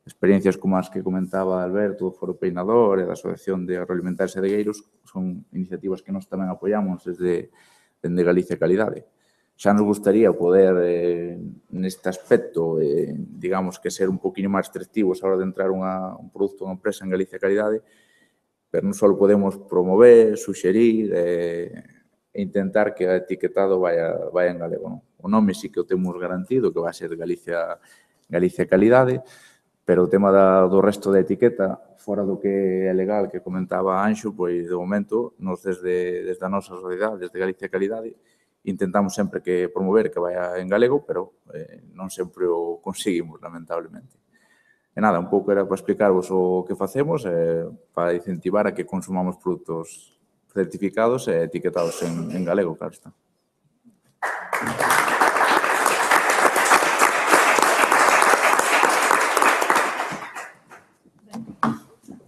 Experiencias como as que comentaba Alberto, do Foro Peinador e da Asociación de Agroalimentares e Degueiros son iniciativas que nós tamén apoiamos desde Galicia Calidade. Xa nos gustaría poder, neste aspecto, digamos que ser un poquinho máis restrictivos a hora de entrar un produto, unha empresa en Galicia Calidade, pero non só podemos promover, suxerir e intentar que o etiquetado vaya en galego. Non? O nome sí que o temos garantido, que vai ser Galicia Calidade, pero o tema do resto da etiqueta, fora do que é legal, que comentaba Anxo, pois, de momento, nos desde a nosa sociedade, desde Galicia Calidade, intentamos sempre que promover que vaya en galego, pero non sempre o conseguimos, lamentablemente. E nada, un pouco era para explicarvos o que facemos, para incentivar a que consumamos produtos certificados e etiquetados en galego, claro está.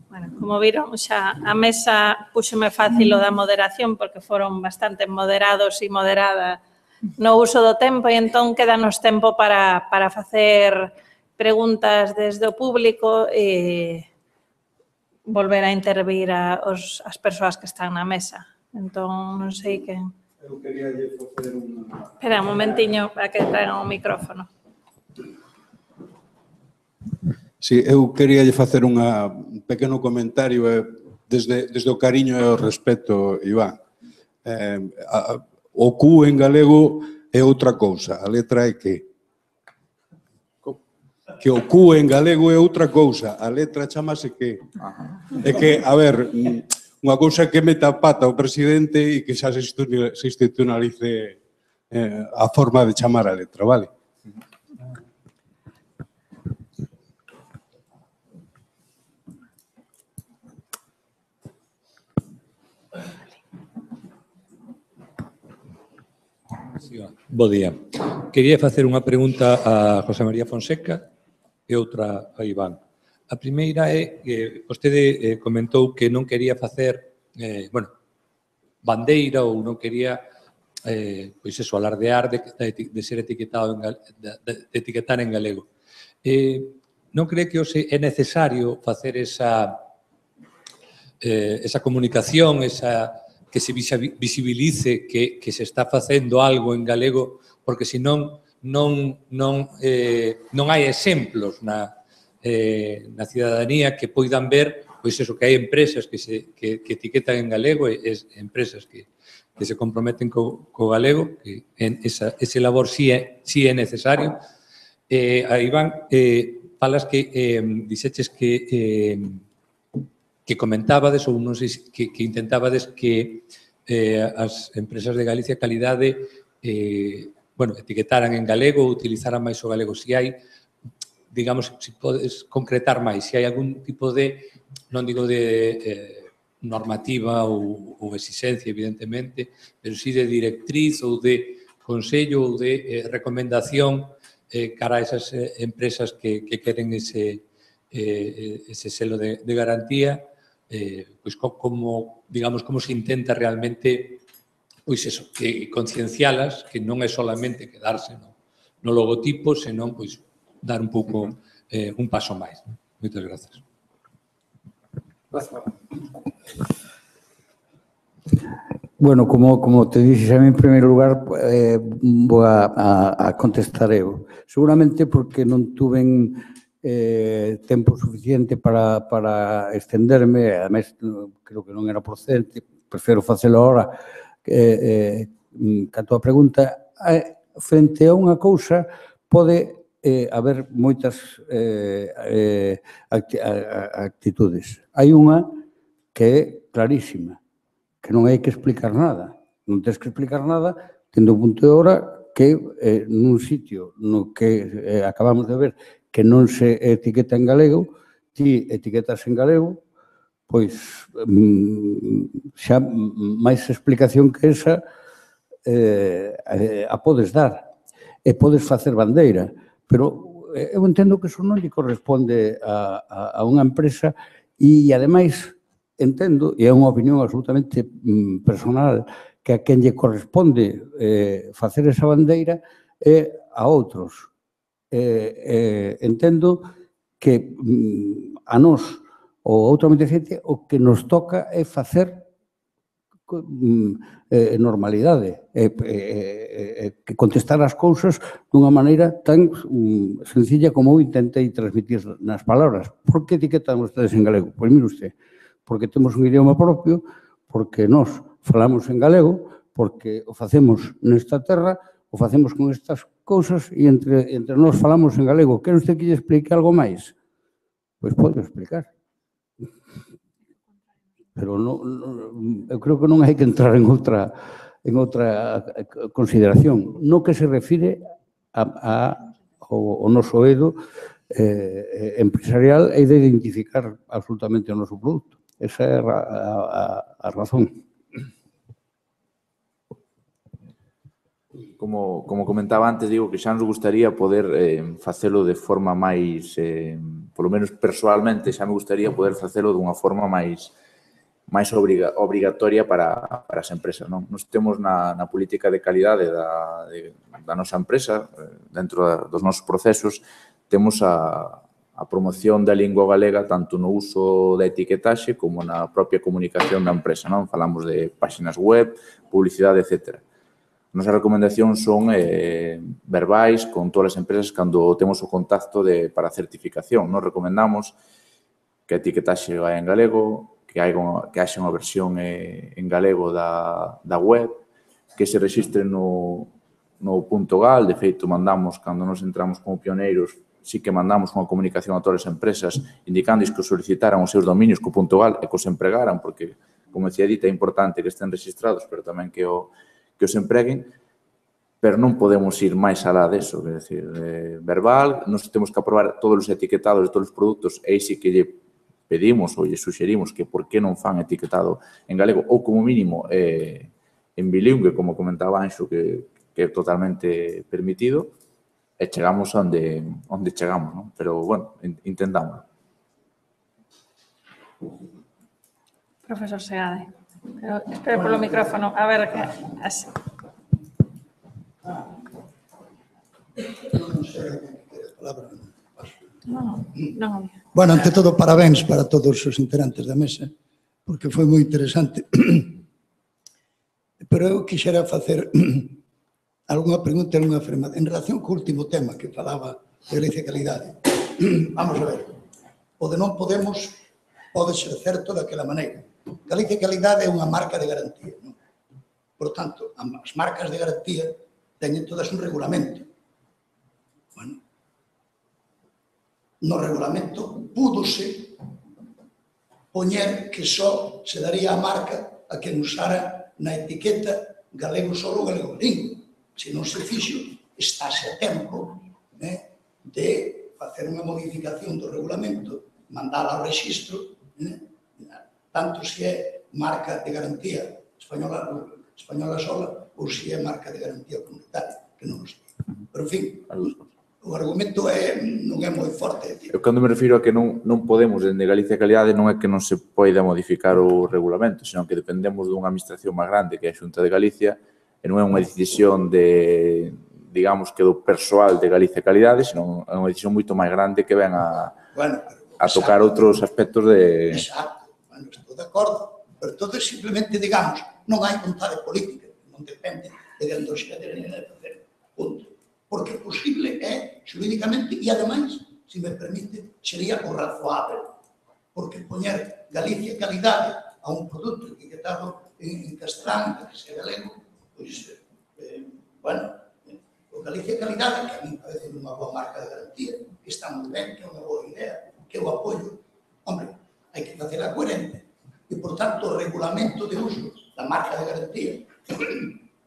Bueno, como viron, xa a mesa puxome fácil o da moderación porque foron bastante moderados e moderada no uso do tempo e entón quédanos tempo para facer preguntas desde o público e volver a intervir as persoas que están na mesa. Entón, non sei que... Eu quería facer unha... Espera un momentiño para que traigan o micrófono. Sí, eu quería facer un pequeno comentario desde o cariño e o respeto, Iván. O Q en galego é outra cousa, a letra é que? Que o Q en galego é outra cousa, a letra chamase que. É que, a ver, unha cousa que meta a pata o presidente e que xa se institucionalice a forma de chamar a letra, vale? Bo día. Quería facer unha pregunta a José María Fonseca e outra a Iván. A primeira é que vostede comentou que non quería facer, bandeira ou non quería, pois eso, alardear de ser etiquetado, de etiquetar en galego. Non cree que hoxe é necesario facer esa comunicación, que se visibilice que se está facendo algo en galego, porque senón non hai exemplos na cidadanía que poidan ver pois eso, que hai empresas que etiquetan en galego e empresas que se comprometen co galego, que ese labor sí é necesario. A Iván, falas que dixeches que comentabades ou non sei que intentabades que as empresas de Galicia Calidade etiquetaran en galego ou utilizaran máis o galego. Se hai, digamos, se podes concretar máis, se hai algún tipo de, non digo de normativa ou exigencia, evidentemente, pero sí de directriz ou de consello ou de recomendación cara a esas empresas que queren ese selo de garantía, pois como, digamos, como se intenta realmente pois eso, que conciencialas, que non é solamente quedarse no logotipo, senón pois dar un pouco un paso máis. Moitas grazas. Bueno, como te dixes a mí en primeiro lugar, vou a contestar eu. Seguramente porque non tuven tempo suficiente para extenderme, ademais, creo que non era procedente, prefiro facelo ahora, que a tua pregunta, frente a unha cousa, pode haber moitas actitudes. Hai unha que é clarísima, que non hai que explicar nada. Non tens que explicar nada, tendo un punto de hora que nun sitio no que acabamos de ver que non se etiqueta en galego, ti etiquetas en galego, pois xa máis explicación que esa a podes dar. E podes facer bandeira, pero eu entendo que iso non lle corresponde a unha empresa e, ademais, entendo, e é unha opinión absolutamente personal, que a quen lle corresponde facer esa bandeira é a outros. Entendo que a nós, ou a outra xente, o que nos toca é facer normalidade, que contestar as cousas dunha maneira tan sencilla como eu intentei transmitir nas palabras. Por que etiquetan vostedes en galego? Pois mire usted, porque temos un idioma propio, porque nós falamos en galego, porque o facemos nesta terra, o facemos con estas cousas e entre nós falamos en galego. Quer usted que lle explique algo máis? Pois pode explicar. Pero eu creo que non hai que entrar en outra consideración. No que se refire ao noso eido empresarial e de identificar absolutamente o noso produto. Esa é a razón. Como comentaba antes, digo que xa nos gustaría poder facelo de forma máis, polo menos persoalmente, xa me gustaría poder facelo dunha forma máis obrigatoria para as empresas. Nos temos na política de calidade da nosa empresa, dentro dos nosos procesos, temos a promoción da lingua galega tanto no uso da etiquetaxe como na propia comunicación da empresa. Falamos de páxinas web, publicidade, etc. Nosas recomendacións son verbais con todas as empresas cando temos o contacto para a certificación. Nos recomendamos que a etiquetaxe vai en galego, que haxa unha versión en galego da web, que se registre no .gal. De feito, mandamos, cando nos entramos como pioneiros, sí que mandamos unha comunicación a todas as empresas indicando que solicitaran os seus dominios co .gal e que os empregaran, porque, como decía Dita, é importante que estén registrados, pero tamén que os empreguen, pero non podemos ir máis alá deso, é dicir, verbal, nos temos que aprobar todos os etiquetados de todos os produtos, e aí sí que lle pedimos ou lle suxerimos que por que non fan etiquetado en galego ou como mínimo en bilingüe, como comentaba Anxo, que é totalmente permitido, e chegamos onde chegamos, pero, bueno, intentamos. Profesor Segade, espero polo micrófono, a ver que... Non. Bueno, ante todo, parabéns para todos os integrantes da mesa, porque foi moi interesante. Pero eu quixera facer algunha pregunta e algunha afirmación en relación co último tema que falaba de Galicia Calidade. Vamos a ver, o de non podemos pode ser certo daquela maneira. Galicia Calidade é unha marca de garantía. Por tanto, as marcas de garantía teñen todas un regulamento. Bueno, no regulamento púdose poñer que só se daría a marca a quen usara na etiqueta galego solo, galego bilingüe. Se non se fixo, estáse a tempo de facer unha modificación do regulamento, mandala ao rexistro, tanto se é marca de garantía española sola ou se é marca de garantía comunitaria, que non o sei. Pero, en fin, o argumento non é moi forte. Eu, cando me refiro a que non podemos, dende Galicia Calidade, non é que non se poida modificar o regulamento, senón que dependemos dunha administración máis grande, que é a Xunta de Galicia, e non é unha decisión digamos, que do persoal de Galicia Calidade, senón é unha decisión moito máis grande que ven a tocar outros aspectos de... Exacto, bueno, estou de acordo, pero todo simplemente, digamos, non hai vontade política, non depende de grandosidade de facer, punto. Porque posible é, xurídicamente, e ademais, se me permite, sería o razoável, porque poñer Galicia Calidade a un produto etiquetado en castelán, que sea galego, pois, bueno, o Galicia Calidade, que a mí parece unha boa marca de garantía, que está moi ben, que é unha boa idea, que eu apoio, hombre, hai que facela coherente. E, por tanto, o regulamento de uso da marca de garantía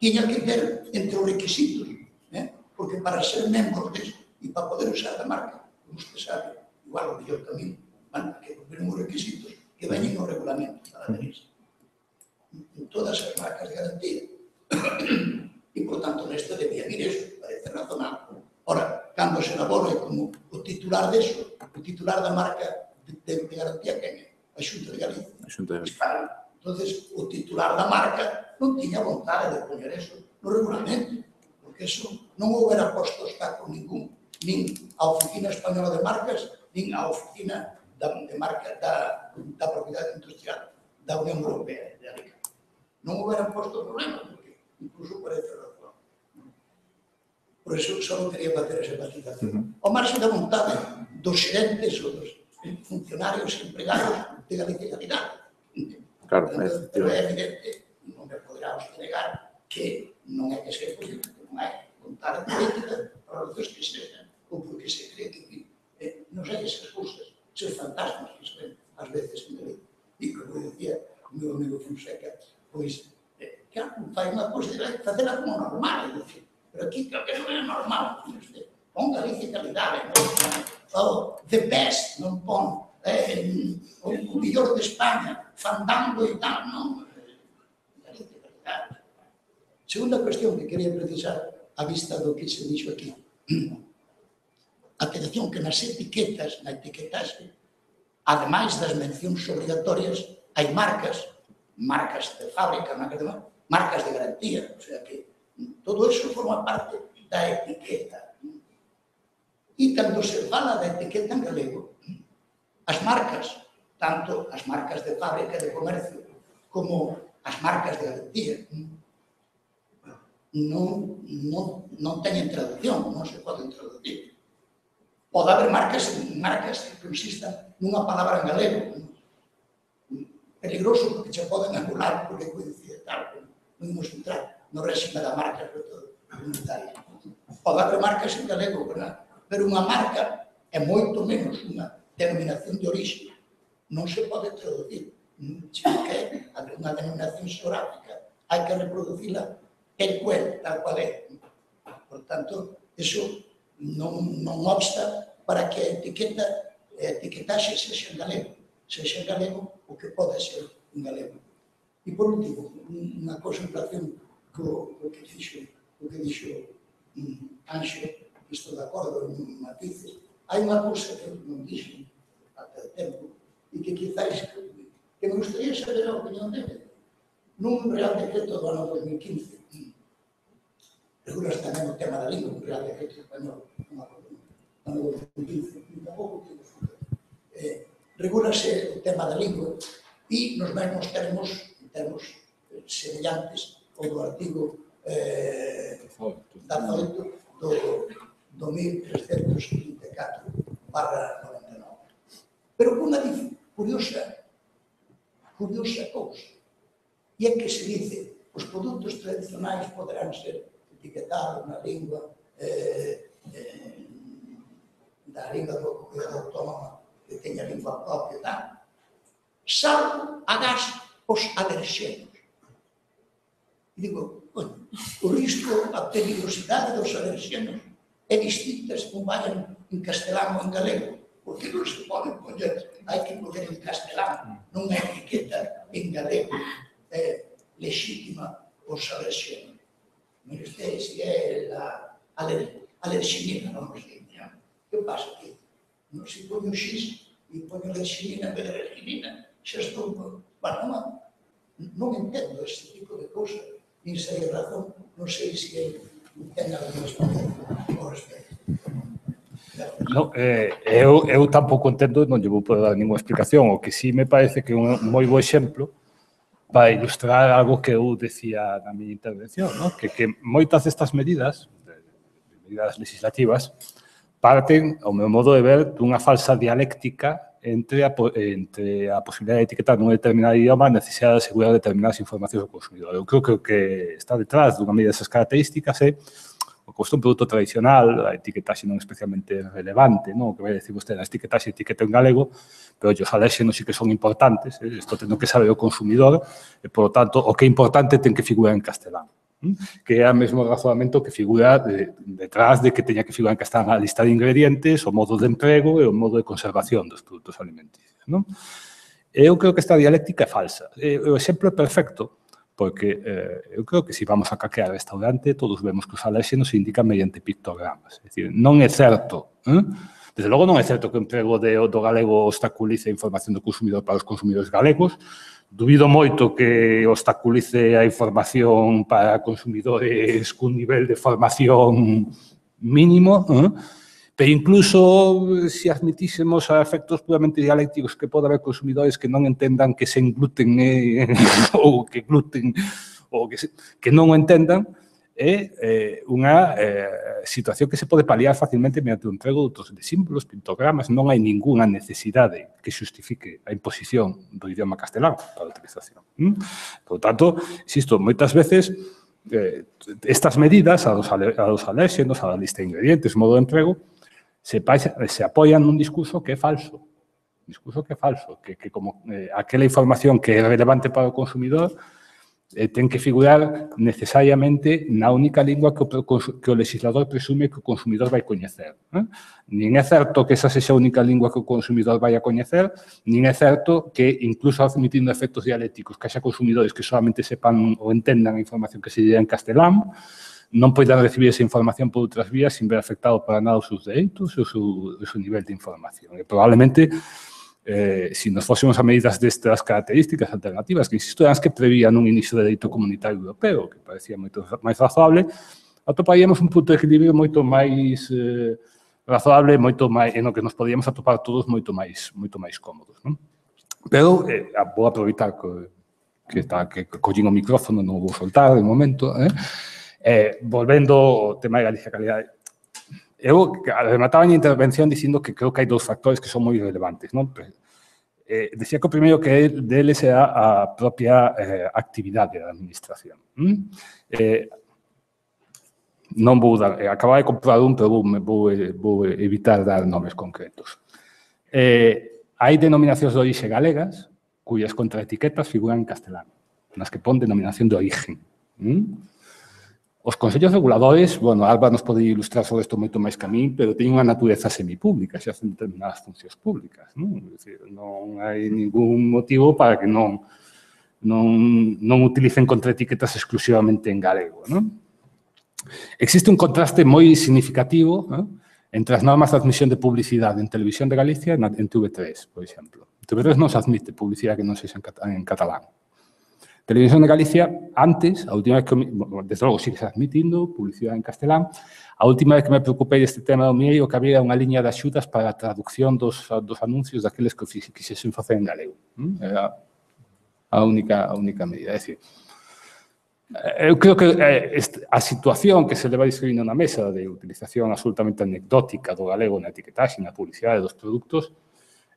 tiña que ter entre os requisitos, porque para ser membro disso e para poder usar a marca, como usted sabe, igual o mellor tamén, que cumplen os requisitos que veñen no regulamento para aderirse. En todas as marcas de garantía. E, por tanto, neste debía vir eso, parece razonable. Ora, cando se elabore como o titular deso, o titular da marca de garantía, quen é? A Xunta de Galicia. Claro, entonces, o titular da marca non tiña vontade de poñer eso no regulamento, porque eso non houbera posto obstáculo ningún, nin a Oficina Española de Marcas, nin a Oficina de Marca da Propiedade Industrial da Unión Europea de Alicante. Non houberan posto problema, porque incluso parece razón. Por eso só quería facer esa matización. O marxen da vontade dos xerentes ou dos funcionarios empregados de Galicia Calidade. Claro, pero é evidente, non me poderamos negar que non é que se posible, que non hai vontade política para os que sexan, ou porque se cree que non sei esas cousas, esos fantasmas que se ven ás veces en Galicia. E como decía o meu amigo Fonseca, pois, claro, fai unha cousa de facela como normal, pero aquí creo que non é normal. Pon Galicia Calidade, non the best, non pon o millor de España, Fandango e tal, non? Galicia Calidade. Segunda cuestión que quería precisar a vista do que se dixo aquí. Atención que nas etiquetas, na etiquetaxe, ademais das mencións obrigatorias, hai marcas de fábrica, marcas de garantía, o sea que todo eso forma parte da etiqueta. E cando se fala da etiqueta en galego, as marcas, tanto as marcas de fábrica de comercio como as marcas de garantía, non teñen traducción, non se poden traducir. Pode haber marcas que consistan nunha palabra en galego, peligroso porque se poden anular porque coincide tal, non imos entrar no réxime da marca comunitaria. Pode haber marcas en galego, pero unha marca é moito menos unha denominación de orixe. Non se pode traducir, sino que é unha denominación xeográfica. Hai que reproducila el cual, tal cual é. Por tanto, eso non obsta para que a etiquetaxe sexa en galego, o que pode ser en galego. E por último, unha cosa en relación co que dixo Anxo, estou de acordo en matices. Hai unha cousa que non dixo ata tempo e que quizáis que me gustaría saber a opinión dele. Nun Real Decreto do ano 2015, regulas tamén o tema da lingua, un Real Decreto español, no ano 2015, regulase o tema da lingua e nos mesmos termos semellantes ao do artigo 18 do 1334/99. Pero unha curiosa cousa, e é que se dice os produtos tradicionais poderán ser etiquetados na lingua da lingua do comunidade autónoma que teña lingua propia, tal, salvo agás os alerxenos. E digo, o risco, a peligrosidade dos alerxenos é distinta se non vayan en castelán ou en galego, porque non se pode poñer, hai que poñer en castelán, non é etiqueta en galego, é lexítima os alerxenos. Non sei se é alerxinina, non sei. Que pasa aquí? Non se poño X e poño alerxinina en vez de alerxinina, xa estou... Bueno, non entendo este tipo de cousa, nin sei a razón, non sei se é ten algunha experiencia ao respecto. No, eu tampouco entendo, non lle vou poder dar ninguna explicación, o que sí me parece que é un moi bo exemplo para ilustrar algo que eu decía na miña intervención, ¿no? que moitas destas medidas legislativas, parten, ao meu modo de ver, dunha falsa dialéctica entre a posibilidade de etiquetar nun determinado idioma a necesidade de asegurar determinadas informacións ao consumidor. Eu creo que o que está detrás dunha medida desas características é o custo un produto tradicional, a etiquetaxe non especialmente relevante, non? O que vai dicir vostede, a etiquetaxe etiqueta en galego, pero os alérxenos sí que son importantes, isto tendo que saber o consumidor, e, por lo tanto, o que é importante ten que figurar en castelán, que é o mesmo razonamento que figura detrás de que teña que figurar en castelán a lista de ingredientes, o modo de emprego e o modo de conservación dos produtos alimenticios, non? Eu creo que esta dialéctica é falsa. O exemplo é perfecto, porque eu creo que se vamos a caquear restaurante, todos vemos que os alérxenos se indican mediante pictogramas. É dicir, non é certo, desde logo non é certo que o emprego do galego obstaculice a información do consumidor para os consumidores galegos. Dubido moito que obstaculice a información para consumidores cun nivel de formación mínimo, pero incluso se admitísemos a efectos puramente dialécticos que pode haber consumidores que non entendan que sen gluten ou que gluten ou que non o entendan, é unha situación que se pode paliar facilmente mediante o emprego de símbolos, pictogramas. Non hai ningunha necesidade que xustifique a imposición do idioma castelán para a utilización. Por tanto, insisto, moitas veces estas medidas, a dos alérxenos, a lista de ingredientes, modo de emprego, se apoian nun discurso que é falso. Un discurso que é falso, que como aquela información que é relevante para o consumidor ten que figurar necesariamente na única lingua que o legislador presume que o consumidor vai coñecer. Nin é certo que esa sexa a única lingua que o consumidor vai a coñecer, nin é certo que, incluso admitindo efectos dialécticos, que haxa consumidores que solamente sepan ou entendan a información que se lle en castelán, non poidan recibir esa información por outras vías sin ver afectado para nada os seus dereitos e o seu nivel de información. E probablemente, se nos fósemos a medidas destas características alternativas, que insisto, eran as que prevían un inicio de dereito comunitario europeo, que parecía moito máis razoable, atoparíamos un punto de equilibrio moito máis razoable, moito máis, en o que nos podíamos atopar todos moito máis cómodos. Pero vou aproveitar que collín o micrófono, non o vou soltar de momento, volvendo ao tema de Galicia Calidade, eu remataba a minha intervención dicindo que creo que hai dous factores que son moi relevantes. Decía que o primeiro que deles é a propia actividade da administración. Non vou dar, acababa de comprar un, pero vou evitar dar nomes concretos. Hai denominacións de orixe galegas cuyas contraetiquetas figuran en castelán, nas que pon denominación de origen. Os consellos reguladores, bueno, Alba nos pode ilustrar sobre isto moito máis que a min, pero teñen unha natureza semipública, xa hacen determinadas funcións públicas. Non hai ningún motivo para que non utilicen contraetiquetas exclusivamente en galego. Existe un contraste moi significativo entre as normas de admisión de publicidade en Televisión de Galicia e en TV3, por exemplo. En TV3 non se admite publicidade que non sexa en catalán. Televisión de Galicia, antes, a última vez que, desde logo, sigue admitindo publicidade en castelán, a última vez que me preocupei deste tema do mieiro, que había unha liña de axudas para a traducción dos anuncios daqueles que quixesen facer en galego. Era a única medida. É dicir, eu creo que a situación que se leva describindo na mesa de utilización absolutamente anecdótica do galego na etiquetaxe, na publicidade dos produtos,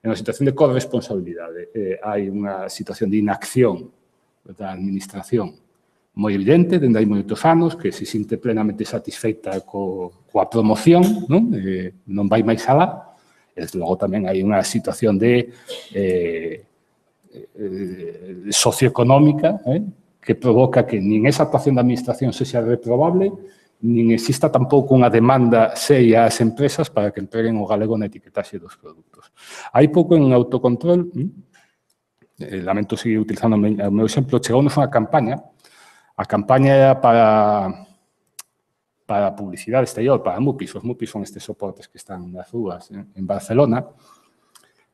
é unha situación de corresponsabilidade. Hai unha situación de inacción da administración moi evidente, dende hai moitos anos, que se sinte plenamente satisfeita coa promoción, non vai máis alá, e desde logo tamén hai unha situación de socioeconómica que provoca que nin esa actuación da administración sexa reprobable, nin exista tampouco unha demanda seria ás empresas para que empreguen o galego na etiquetaxe dos produtos. Hai pouco en autocontrol, lamento seguir utilizando o meu exemplo, chegounos unha campaña. A campaña era para publicidade exterior, para MUPIs. Os MUPIs son estes soportes que están nas rúas en Barcelona.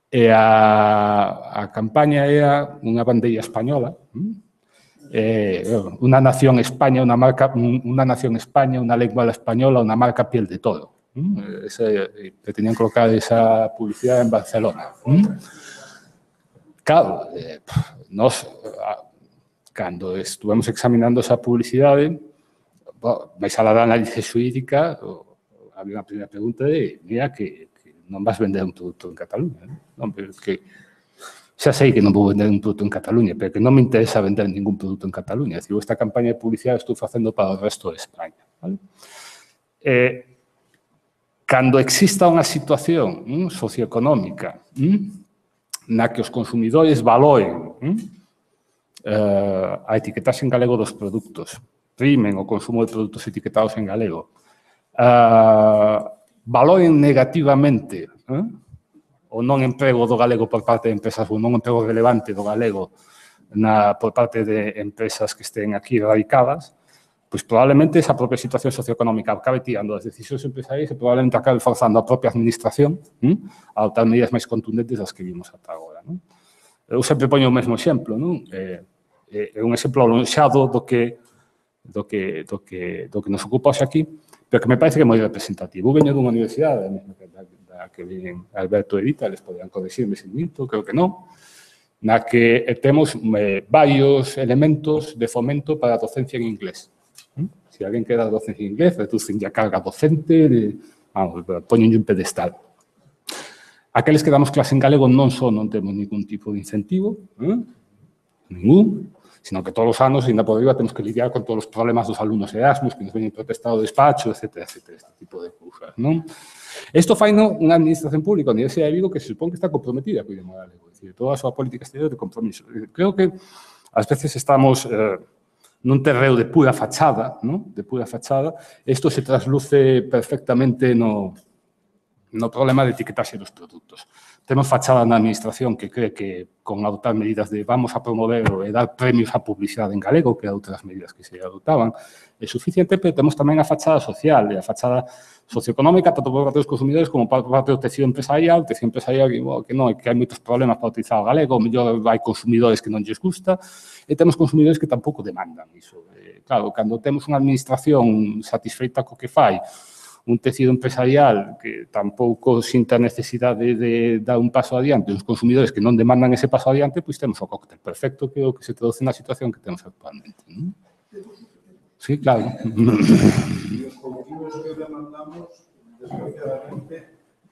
E a campaña era unha bandeira española una nación España, una lengua española, una marca piel de todo. Que tenían colocada esa publicidad en Barcelona. Claro, nós, cando estuvemos examinando esa publicidade, vais a la da análise xurídica, había unha primeira pregunta de, mira, que non vas vender un produto en Cataluña, non? Pero que xa sei que non vou vender un produto en Cataluña, pero que non me interesa vender ningún produto en Cataluña. É dicir, esta campaña de publicidade estou facendo para o resto de España. Vale? Cando exista unha situación socioeconómica na que os consumidores valoren a etiquetaxe en galego dos produtos, primen o consumo de produtos etiquetados en galego, valoren negativamente o non emprego do galego por parte de empresas, ou non emprego relevante do galego por parte de empresas que estén aquí radicadas, pois probablemente esa propia situación socioeconómica acabe tirando as decisións empresariais e probablemente acabe forzando a propia administración a adoptar medidas máis contundentes das que vimos ata agora. Eu sempre poño o mesmo exemplo, é un exemplo alonxado do que nos ocupa hoxe aquí, pero que me parece que é moi representativo. Eu veño dunha universidade, da que vienen Alberto e Edita, les poderán corregirme se minto, creo que non, na que temos varios elementos de fomento para a docencia en inglés. Se alguén quer dar docencia en inglés, reducen a carga docente, poñen un pedestal. Aqueles que damos clase en galego non só non temos ningún tipo de incentivo, ningún, sino que todos os anos, ainda por arriba, temos que lidiar con todos os problemas dos alumnos Erasmus, que nos veñen protestado do despacho, etcétera, etcétera, este tipo de cousas, non? Isto fai unha administración pública, a Universidade de Vigo, que se supón que está comprometida co idioma galego, é dicir, toda a súa política exterior de compromiso. Creo que ás veces estamos nun terreo de pura fachada, de pura fachada, isto se trasluce perfectamente no problema de etiquetaxe dos produtos. Temos fachada na administración que cree que con adoptar medidas de vamos a promover e dar premios á publicidade en galego, que outras medidas que se adoptaban, é suficiente, pero temos tamén a fachada social e a fachada socioeconómica, tanto por parte dos consumidores como por parte do tecido empresarial, que hai moitos problemas para utilizar o galego, ou mellor hai consumidores que non lles gusta, e temos consumidores que tampouco demandan iso. Claro, cando temos unha administración satisfeita co que fai, un tecido empresarial que tampouco sinta a necesidade de dar un paso adiante, os consumidores que non demandan ese paso adiante, pois temos o cóctel perfecto que é o que se traduce na situación que temos actualmente. Sí, claro. E os colectivos que demandamos, desgraciadamente,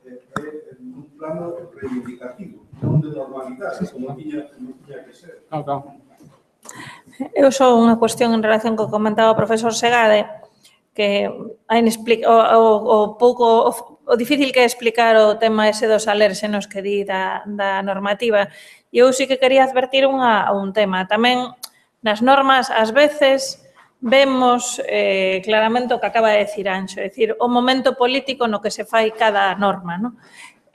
é nun plano reivindicativo, non de normalidade, como tiña que ser. Claro. Eu só unha cuestión en relación co que comentaba o profesor Segade, que o difícil que é explicar o tema ese dos alérxenos que di da normativa. E eu sí que quería advertir un tema. Tamén nas normas, ás veces, vemos claramente o que acaba de decir Anxo, é dicir, o momento político no que se fai cada norma.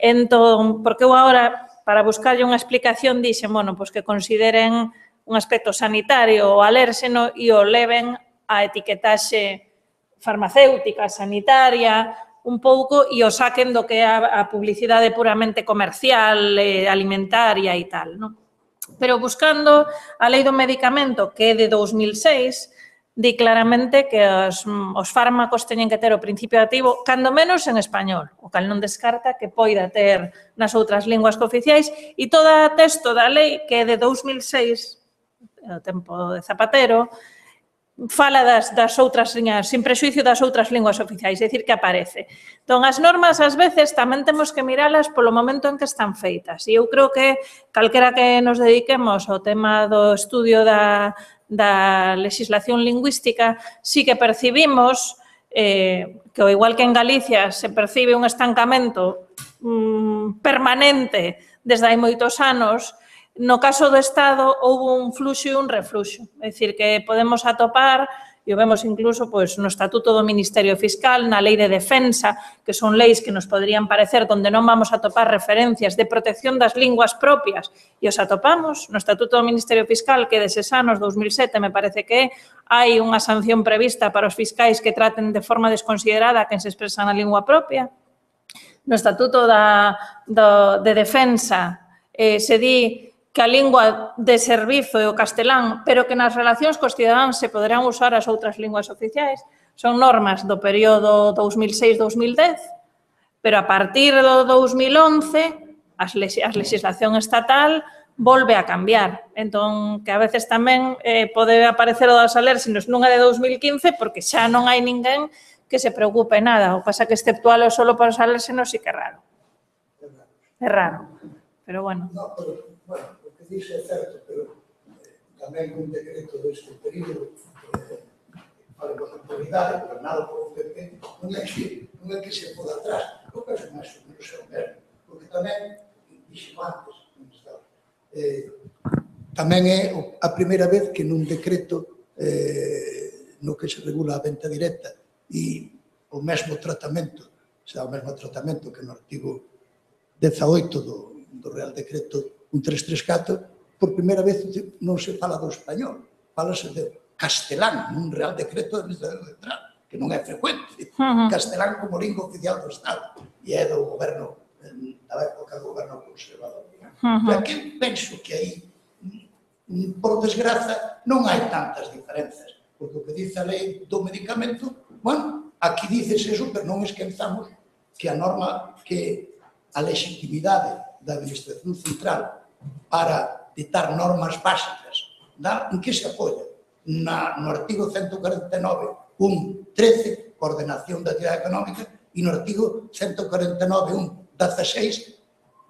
Entón, porque eu agora, para buscarlle unha explicación, dixen, pois que consideren un aspecto sanitario o alérxeno e o leven a etiquetaxe farmacéutica, sanitaria, un pouco, e o saquen do que é a publicidade puramente comercial, alimentaria e tal, non? Pero buscando a lei do medicamento, que é de 2006, di claramente que os fármacos teñen que ter o principio activo, cando menos en español, o cal non descarta que poida ter nas outras linguas cooficiais, e todo o texto da lei, que é de 2006, o tempo de Zapatero, fala das outras linhas, sin prexuicio das outras linguas oficiais, é dicir, que aparece. Entón, as normas, ás veces, tamén temos que miralas polo momento en que están feitas. E eu creo que calquera que nos dediquemos ao tema do estudio da legislación lingüística, sí que percibimos que, ao igual que en Galicia, se percibe un estancamento permanente desde hai moitos anos. No caso do Estado, houve un fluxo e un refluxo. É dicir, que podemos atopar, e o vemos incluso no Estatuto do Ministerio Fiscal, na Lei de Defensa, que son leis que nos poderían parecer onde non vamos a atopar referencias de protección das linguas propias, e os atopamos no Estatuto do Ministerio Fiscal, que deses anos, 2007, me parece que hai unha sanción prevista para os fiscais que traten de forma desconsiderada a quen se expresa na lingua propia. No Estatuto de Defensa se di que a lingua de servizo é o castelán, pero que nas relacións cos cidadáns se poderán usar as outras linguas oficiais. Son normas do período 2006-2010, pero a partir do 2011 a legislación estatal volve a cambiar. Entón, que a veces tamén pode aparecer o das alérxenos nunha de 2015 porque xa non hai ninguén que se preocupe nada. O pasa que exceptualo solo para os alérxenos sí que é raro. É raro, pero bueno. No, pero, bueno, o que dixe é certo, pero tamén un decreto deste período fale con autoridade, gobernado por o PP, non é que se poda atrás, eu penso máis ou menos é o mesmo, porque tamén, dixo antes, tamén é a primeira vez que nun decreto no que se regula a venta directa e o mesmo tratamento, o mesmo tratamento que no artigo 18 do Real Decreto 1334, por primeira vez non se fala do español, falase de castelán, nun Real Decreto central, que non é frecuente. Castelán como lingua oficial do Estado e é do goberno, da época do goberno conservador. E aquí penso que aí, por desgraza, non hai tantas diferenzas, porque o que dice a lei do medicamento, bueno, aquí dices eso, pero non esquenzamos que a norma, que a legitimidade da Administración Central para ditar normas básicas, en que se apoia? No artigo 149.1.13, coordenación da actividade económica, e no artigo 149.1.16,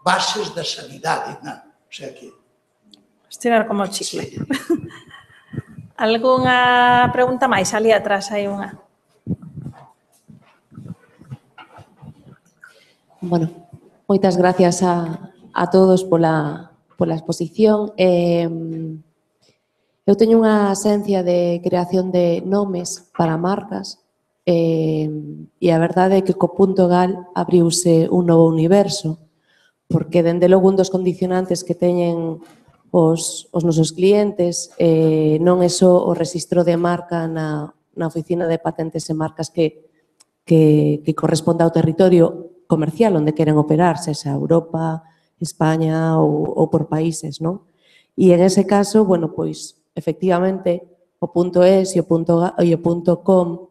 bases da sanidade. O sea que... Estirar como chicle. Algunha pregunta máis? Ali atrás hai unha. Bueno, moitas gracias a todos pola exposición. Eu teño unha esencia de creación de nomes para marcas e a verdade é que co Puntogal abriuse un novo universo, porque dende logo un dos condicionantes que teñen os nosos clientes non é só o rexistro de marca na oficina de patentes e marcas que corresponde ao territorio comercial onde queren operar, sexa Europa, España ou por países, non? E en ese caso, bueno, pois, efectivamente, o .es e o .com,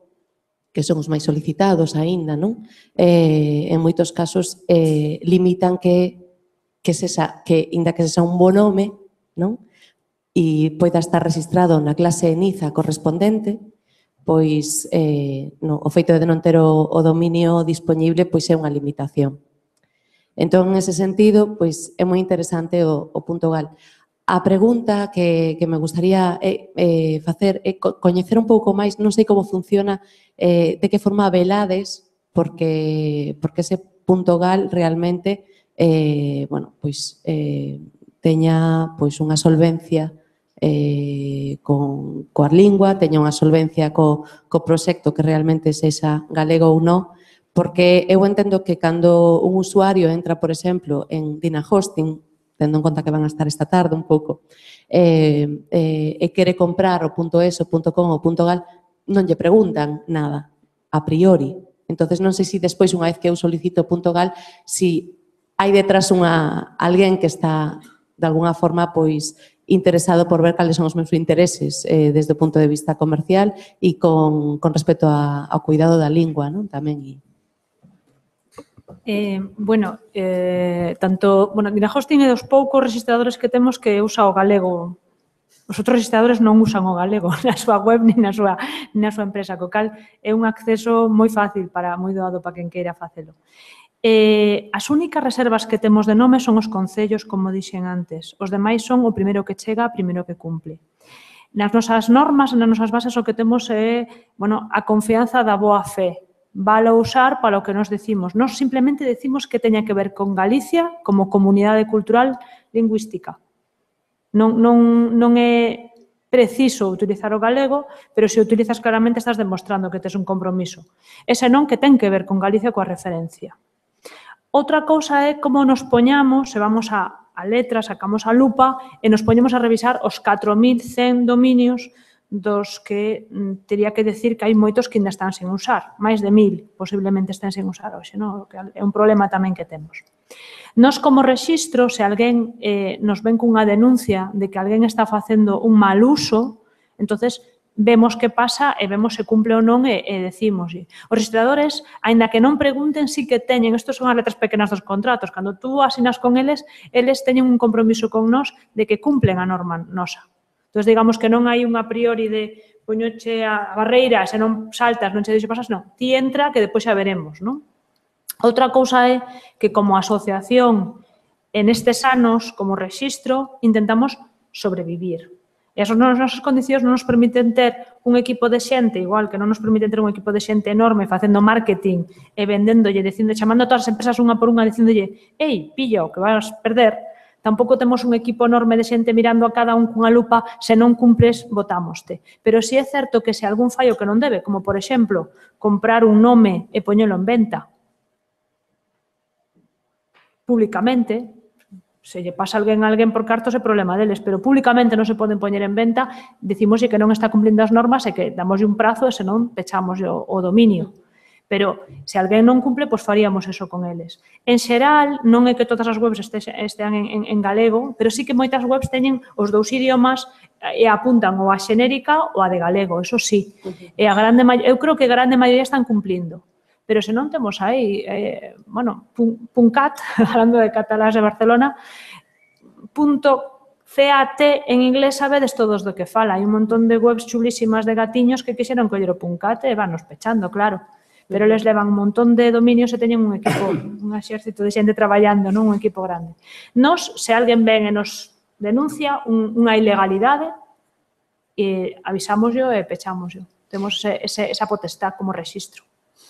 que son os máis solicitados aínda, non? En moitos casos limitan que inda que sexa un bo nome, non? E poida estar registrado na clase NIZA correspondente, pois o feito de non ter o dominio dispoñible pois é unha limitación. Entón, en ese sentido, pois é moi interesante o Puntogal. A pregunta que me gustaría facer é coñecer un pouco máis, non sei como funciona, de que forma velades, porque ese Puntogal realmente teña unha solvencia coa lingua, teña unha solvencia co proxecto que realmente sexa galego ou non, porque eu entendo que cando un usuario entra, por exemplo, en Dynahosting, tendo en conta que van a estar esta tarde un pouco, e quere comprar o .es, o .com ou o .gal, non lle preguntan nada, a priori. Entón, non sei se despois, unha vez que eu solicito o .gal, se hai detrás alguén que está, de alguna forma, pois, interesado por ver cales son os meus intereses desde o punto de vista comercial e con respecto ao cuidado da lingua, non? Tamén. Dynahosting é dos poucos registradores que temos que usa o galego. Os outros registradores non usan o galego na súa web ni na súa empresa, co cal é un acceso moi fácil, moi doado para quen queira facelo. As únicas reservas que temos de nome son os concellos, como dixen antes. Os demais son o primeiro que chega, o primeiro que cumple. Nas nosas normas, nas nosas bases, o que temos é a confianza da boa fe. Valo usar para o que nos decimos. Nos simplemente decimos que teña que ver con Galicia como comunidade cultural lingüística. Non é preciso utilizar o galego, pero se o utilizas claramente estás demostrando que tes un compromiso. E senón que ten que ver con Galicia coa referencia. Outra cousa é como nos poñamos, se vamos a letras, sacamos a lupa e nos poñemos a revisar os 4.100 dominios dos que tería que decir que hai moitos que ainda están sen usar. Máis de 1.000 posiblemente estén sen usar hoxe, non? É un problema tamén que temos. Nos, como rexistro, se alguén nos ven cunha denuncia de que alguén está facendo un mal uso, entonces vemos que pasa e vemos se cumple ou non e decimos. Os registradores, aínda que non pregunten, sí que teñen, estos son as letras pequenas dos contratos, cando tú asinas con eles teñen un compromiso con nós de que cumplen a norma nosa. Entón, digamos que non hai un a priori de poñoche a barreira, se non saltas, non che deixe pasar, non, ti entra que depois xa veremos, non? Outra cousa é que como asociación, en estes anos, como rexistro, intentamos sobrevivir. E as nosas condicións non nos permiten ter un equipo de xente, igual que non nos permiten ter un equipo de xente enorme facendo marketing e vendéndolle, chamando a todas as empresas unha por unha, dicíndolle, ei, pilla o que vas perder. Tampouco temos un equipo enorme de xente mirando a cada un cunha lupa, se non cumples, botámoste. Pero si é certo que se algún fallo que non debe, como, por exemplo, comprar un nome e poñelo en venta públicamente, se lle pasa a alguén por cartos é problema deles, pero públicamente non se poden poñer en venta, dicimoslle que non está cumplindo as normas e que damoslle un prazo e senón pechamos o dominio. Pero se alguén non cumple, pois faríamos eso con eles. En xeral, non é que todas as webs estean en galego, pero sí que moitas webs teñen os dous idiomas e apuntan ou a xenérica ou a de galego, eso sí. E eu creo que a grande maioría están cumplindo. Pero se non temos aí, .cat, falando de catalás de Barcelona, .cat en inglés sabedes todos do que fala. Hai un montón de webs chulísimas de gatiños que quixeron coller o .cat e vanos pechando, claro. Pero les levan un montón de dominios e teñen un equipo, un exército de xente traballando, non un equipo grande. Nos, se alguén ven e nos denuncia unha ilegalidade, avisámoslo e pechámoslo. Temos esa potestad como rexistro.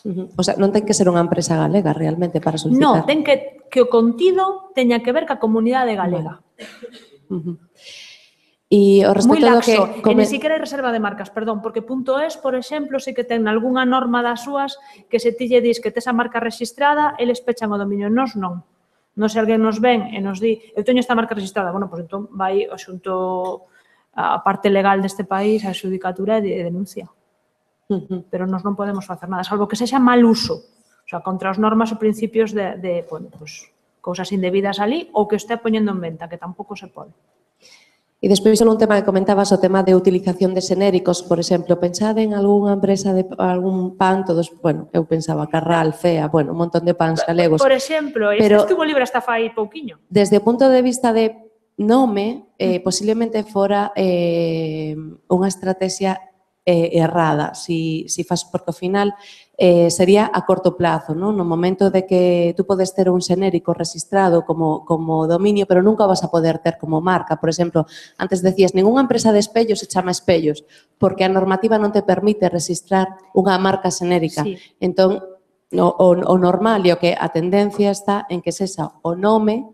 O sea, non ten que ser unha empresa galega realmente para solicitar. Non, ten que o contido teña que ver ca comunidade galega. E o respecto do que... E ni siquiera hai reserva de marcas, perdón, porque .es, por exemplo, sí que ten algunha norma das súas que se ti lle dis que tes a marca registrada, eles pechan o dominio, nos non. Non se alguén nos ven e nos di, eu teño esta marca registrada, bueno, pois entón vai o xunto a parte legal deste país, a xudicatura e denuncia. Pero nós non podemos facer nada, salvo que sexa mal uso, o sea, contra as normas ou principios de cousas indebidas ali ou que esté poñendo en venta, que tampouco se pode. E despois, un tema que comentabas, o tema de utilización de xenéricos, por exemplo, pensade en algunha empresa de algún pan, todos, bueno, eu pensaba Carral, Fea, bueno, un montón de pans galegos. Por exemplo, este estuvo libre hasta fai pouquiño. Desde o punto de vista de nome, posiblemente fora unha estrategia errada, porque ao final sería a corto plazo, no momento de que tú podes ter un xenérico registrado como dominio, pero nunca vas a poder ter como marca. Por exemplo, antes decías, ninguna empresa de espellos se chama espellos, porque a normativa non te permite registrar unha marca xenérica. Entón, o normal e o que a tendencia está en que sexa o nome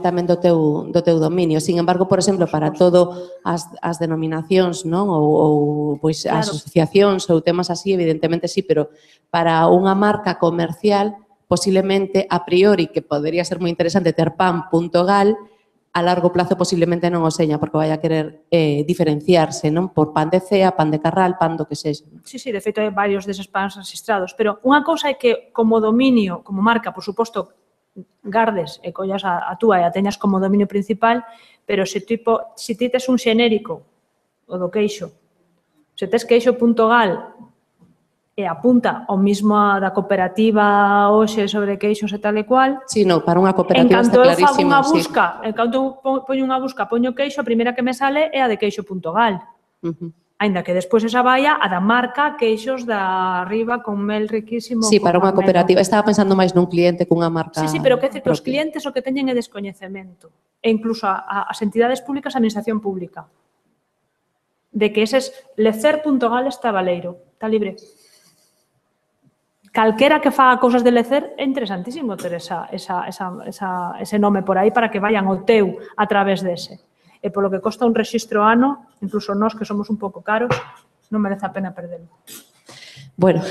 tamén do teu dominio. Sin embargo, por exemplo, para todo as denominacións, non? Ou pois as asociacións ou temas así, evidentemente sí, pero para unha marca comercial, posiblemente a priori, que podería ser moi interesante ter pan.gal, a largo plazo posiblemente non o seña, porque vai a querer diferenciarse, non? Por pan de Cea, pan de Carral, pan do que sexa. Sí, de feito, hai varios deses pans registrados, pero unha cousa é que como dominio, como marca, por suposto, gardes e collas a túa e a teñas como dominio principal, pero se ti tes un xenérico o do queixo, se tes queixo.gal e apunta ao mismo da cooperativa hoxe sobre queixos e tal e cual, sí, no, para unha cooperativa está clarísimo. En canto poño unha busca, poño queixo, a primeira que me sale é a de queixo.gal. Ainda que despois esa vaya a da marca queixos da arriba con mel riquísimo. Sí, para unha cooperativa. Estaba pensando máis nun cliente cunha marca. Sí, pero que os clientes o que teñen é descoñecemento. E incluso as entidades públicas, a administración pública. De que eses lecer.gal está valeiro, está libre. Calquera que faga cousas de lecer é interesantísimo ter ese nome por aí para que vayan ao teu a través dese. E polo que costa un rexistro ano, incluso nós que somos un pouco caros, non merece a pena perdelo. Bueno,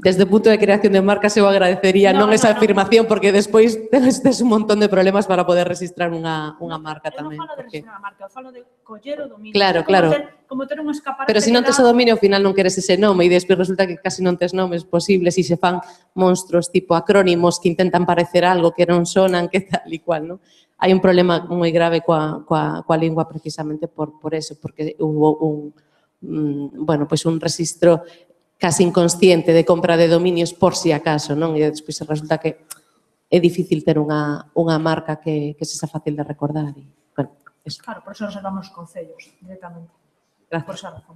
desde o punto de creación de marcas eu agradecería non esa afirmación porque despois tes un montón de problemas para poder registrar unha marca tamén. Eu non falo de registrar unha marca, eu falo de coller o dominio. Claro. Como ter un escaparate. Pero se non tes o dominio, ao final non queres ese nome e despois resulta que casi non tes nomes posibles e se fan monstruos tipo acrónimos que intentan parecer algo que non sonan, que tal e cual, non? Hai un problema moi grave coa lingua precisamente por eso, porque hubo un registro casi inconsciente de compra de dominios por si acaso, non? E despois resulta que é difícil ter unha marca que sexa fácil de recordar. E, bueno, eso. Claro, por eso reservamos concellos directamente. Gracias. Por esa razón.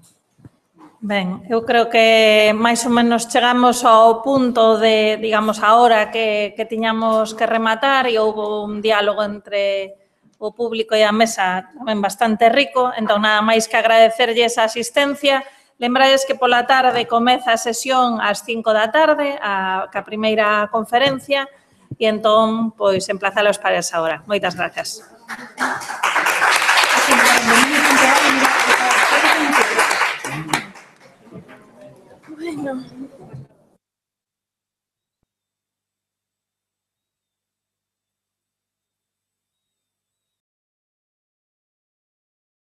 Ben, eu creo que máis ou menos chegamos ao punto de, digamos, a hora que tiñamos que rematar e houve un diálogo entre o público e a mesa tamén bastante rico, entón nada máis que agradecerlle esa asistencia. Lembrades que pola tarde comeza a sesión ás 5 da tarde, ca primeira conferencia, e entón, pois, emplazalos para esa hora. Moitas grazas.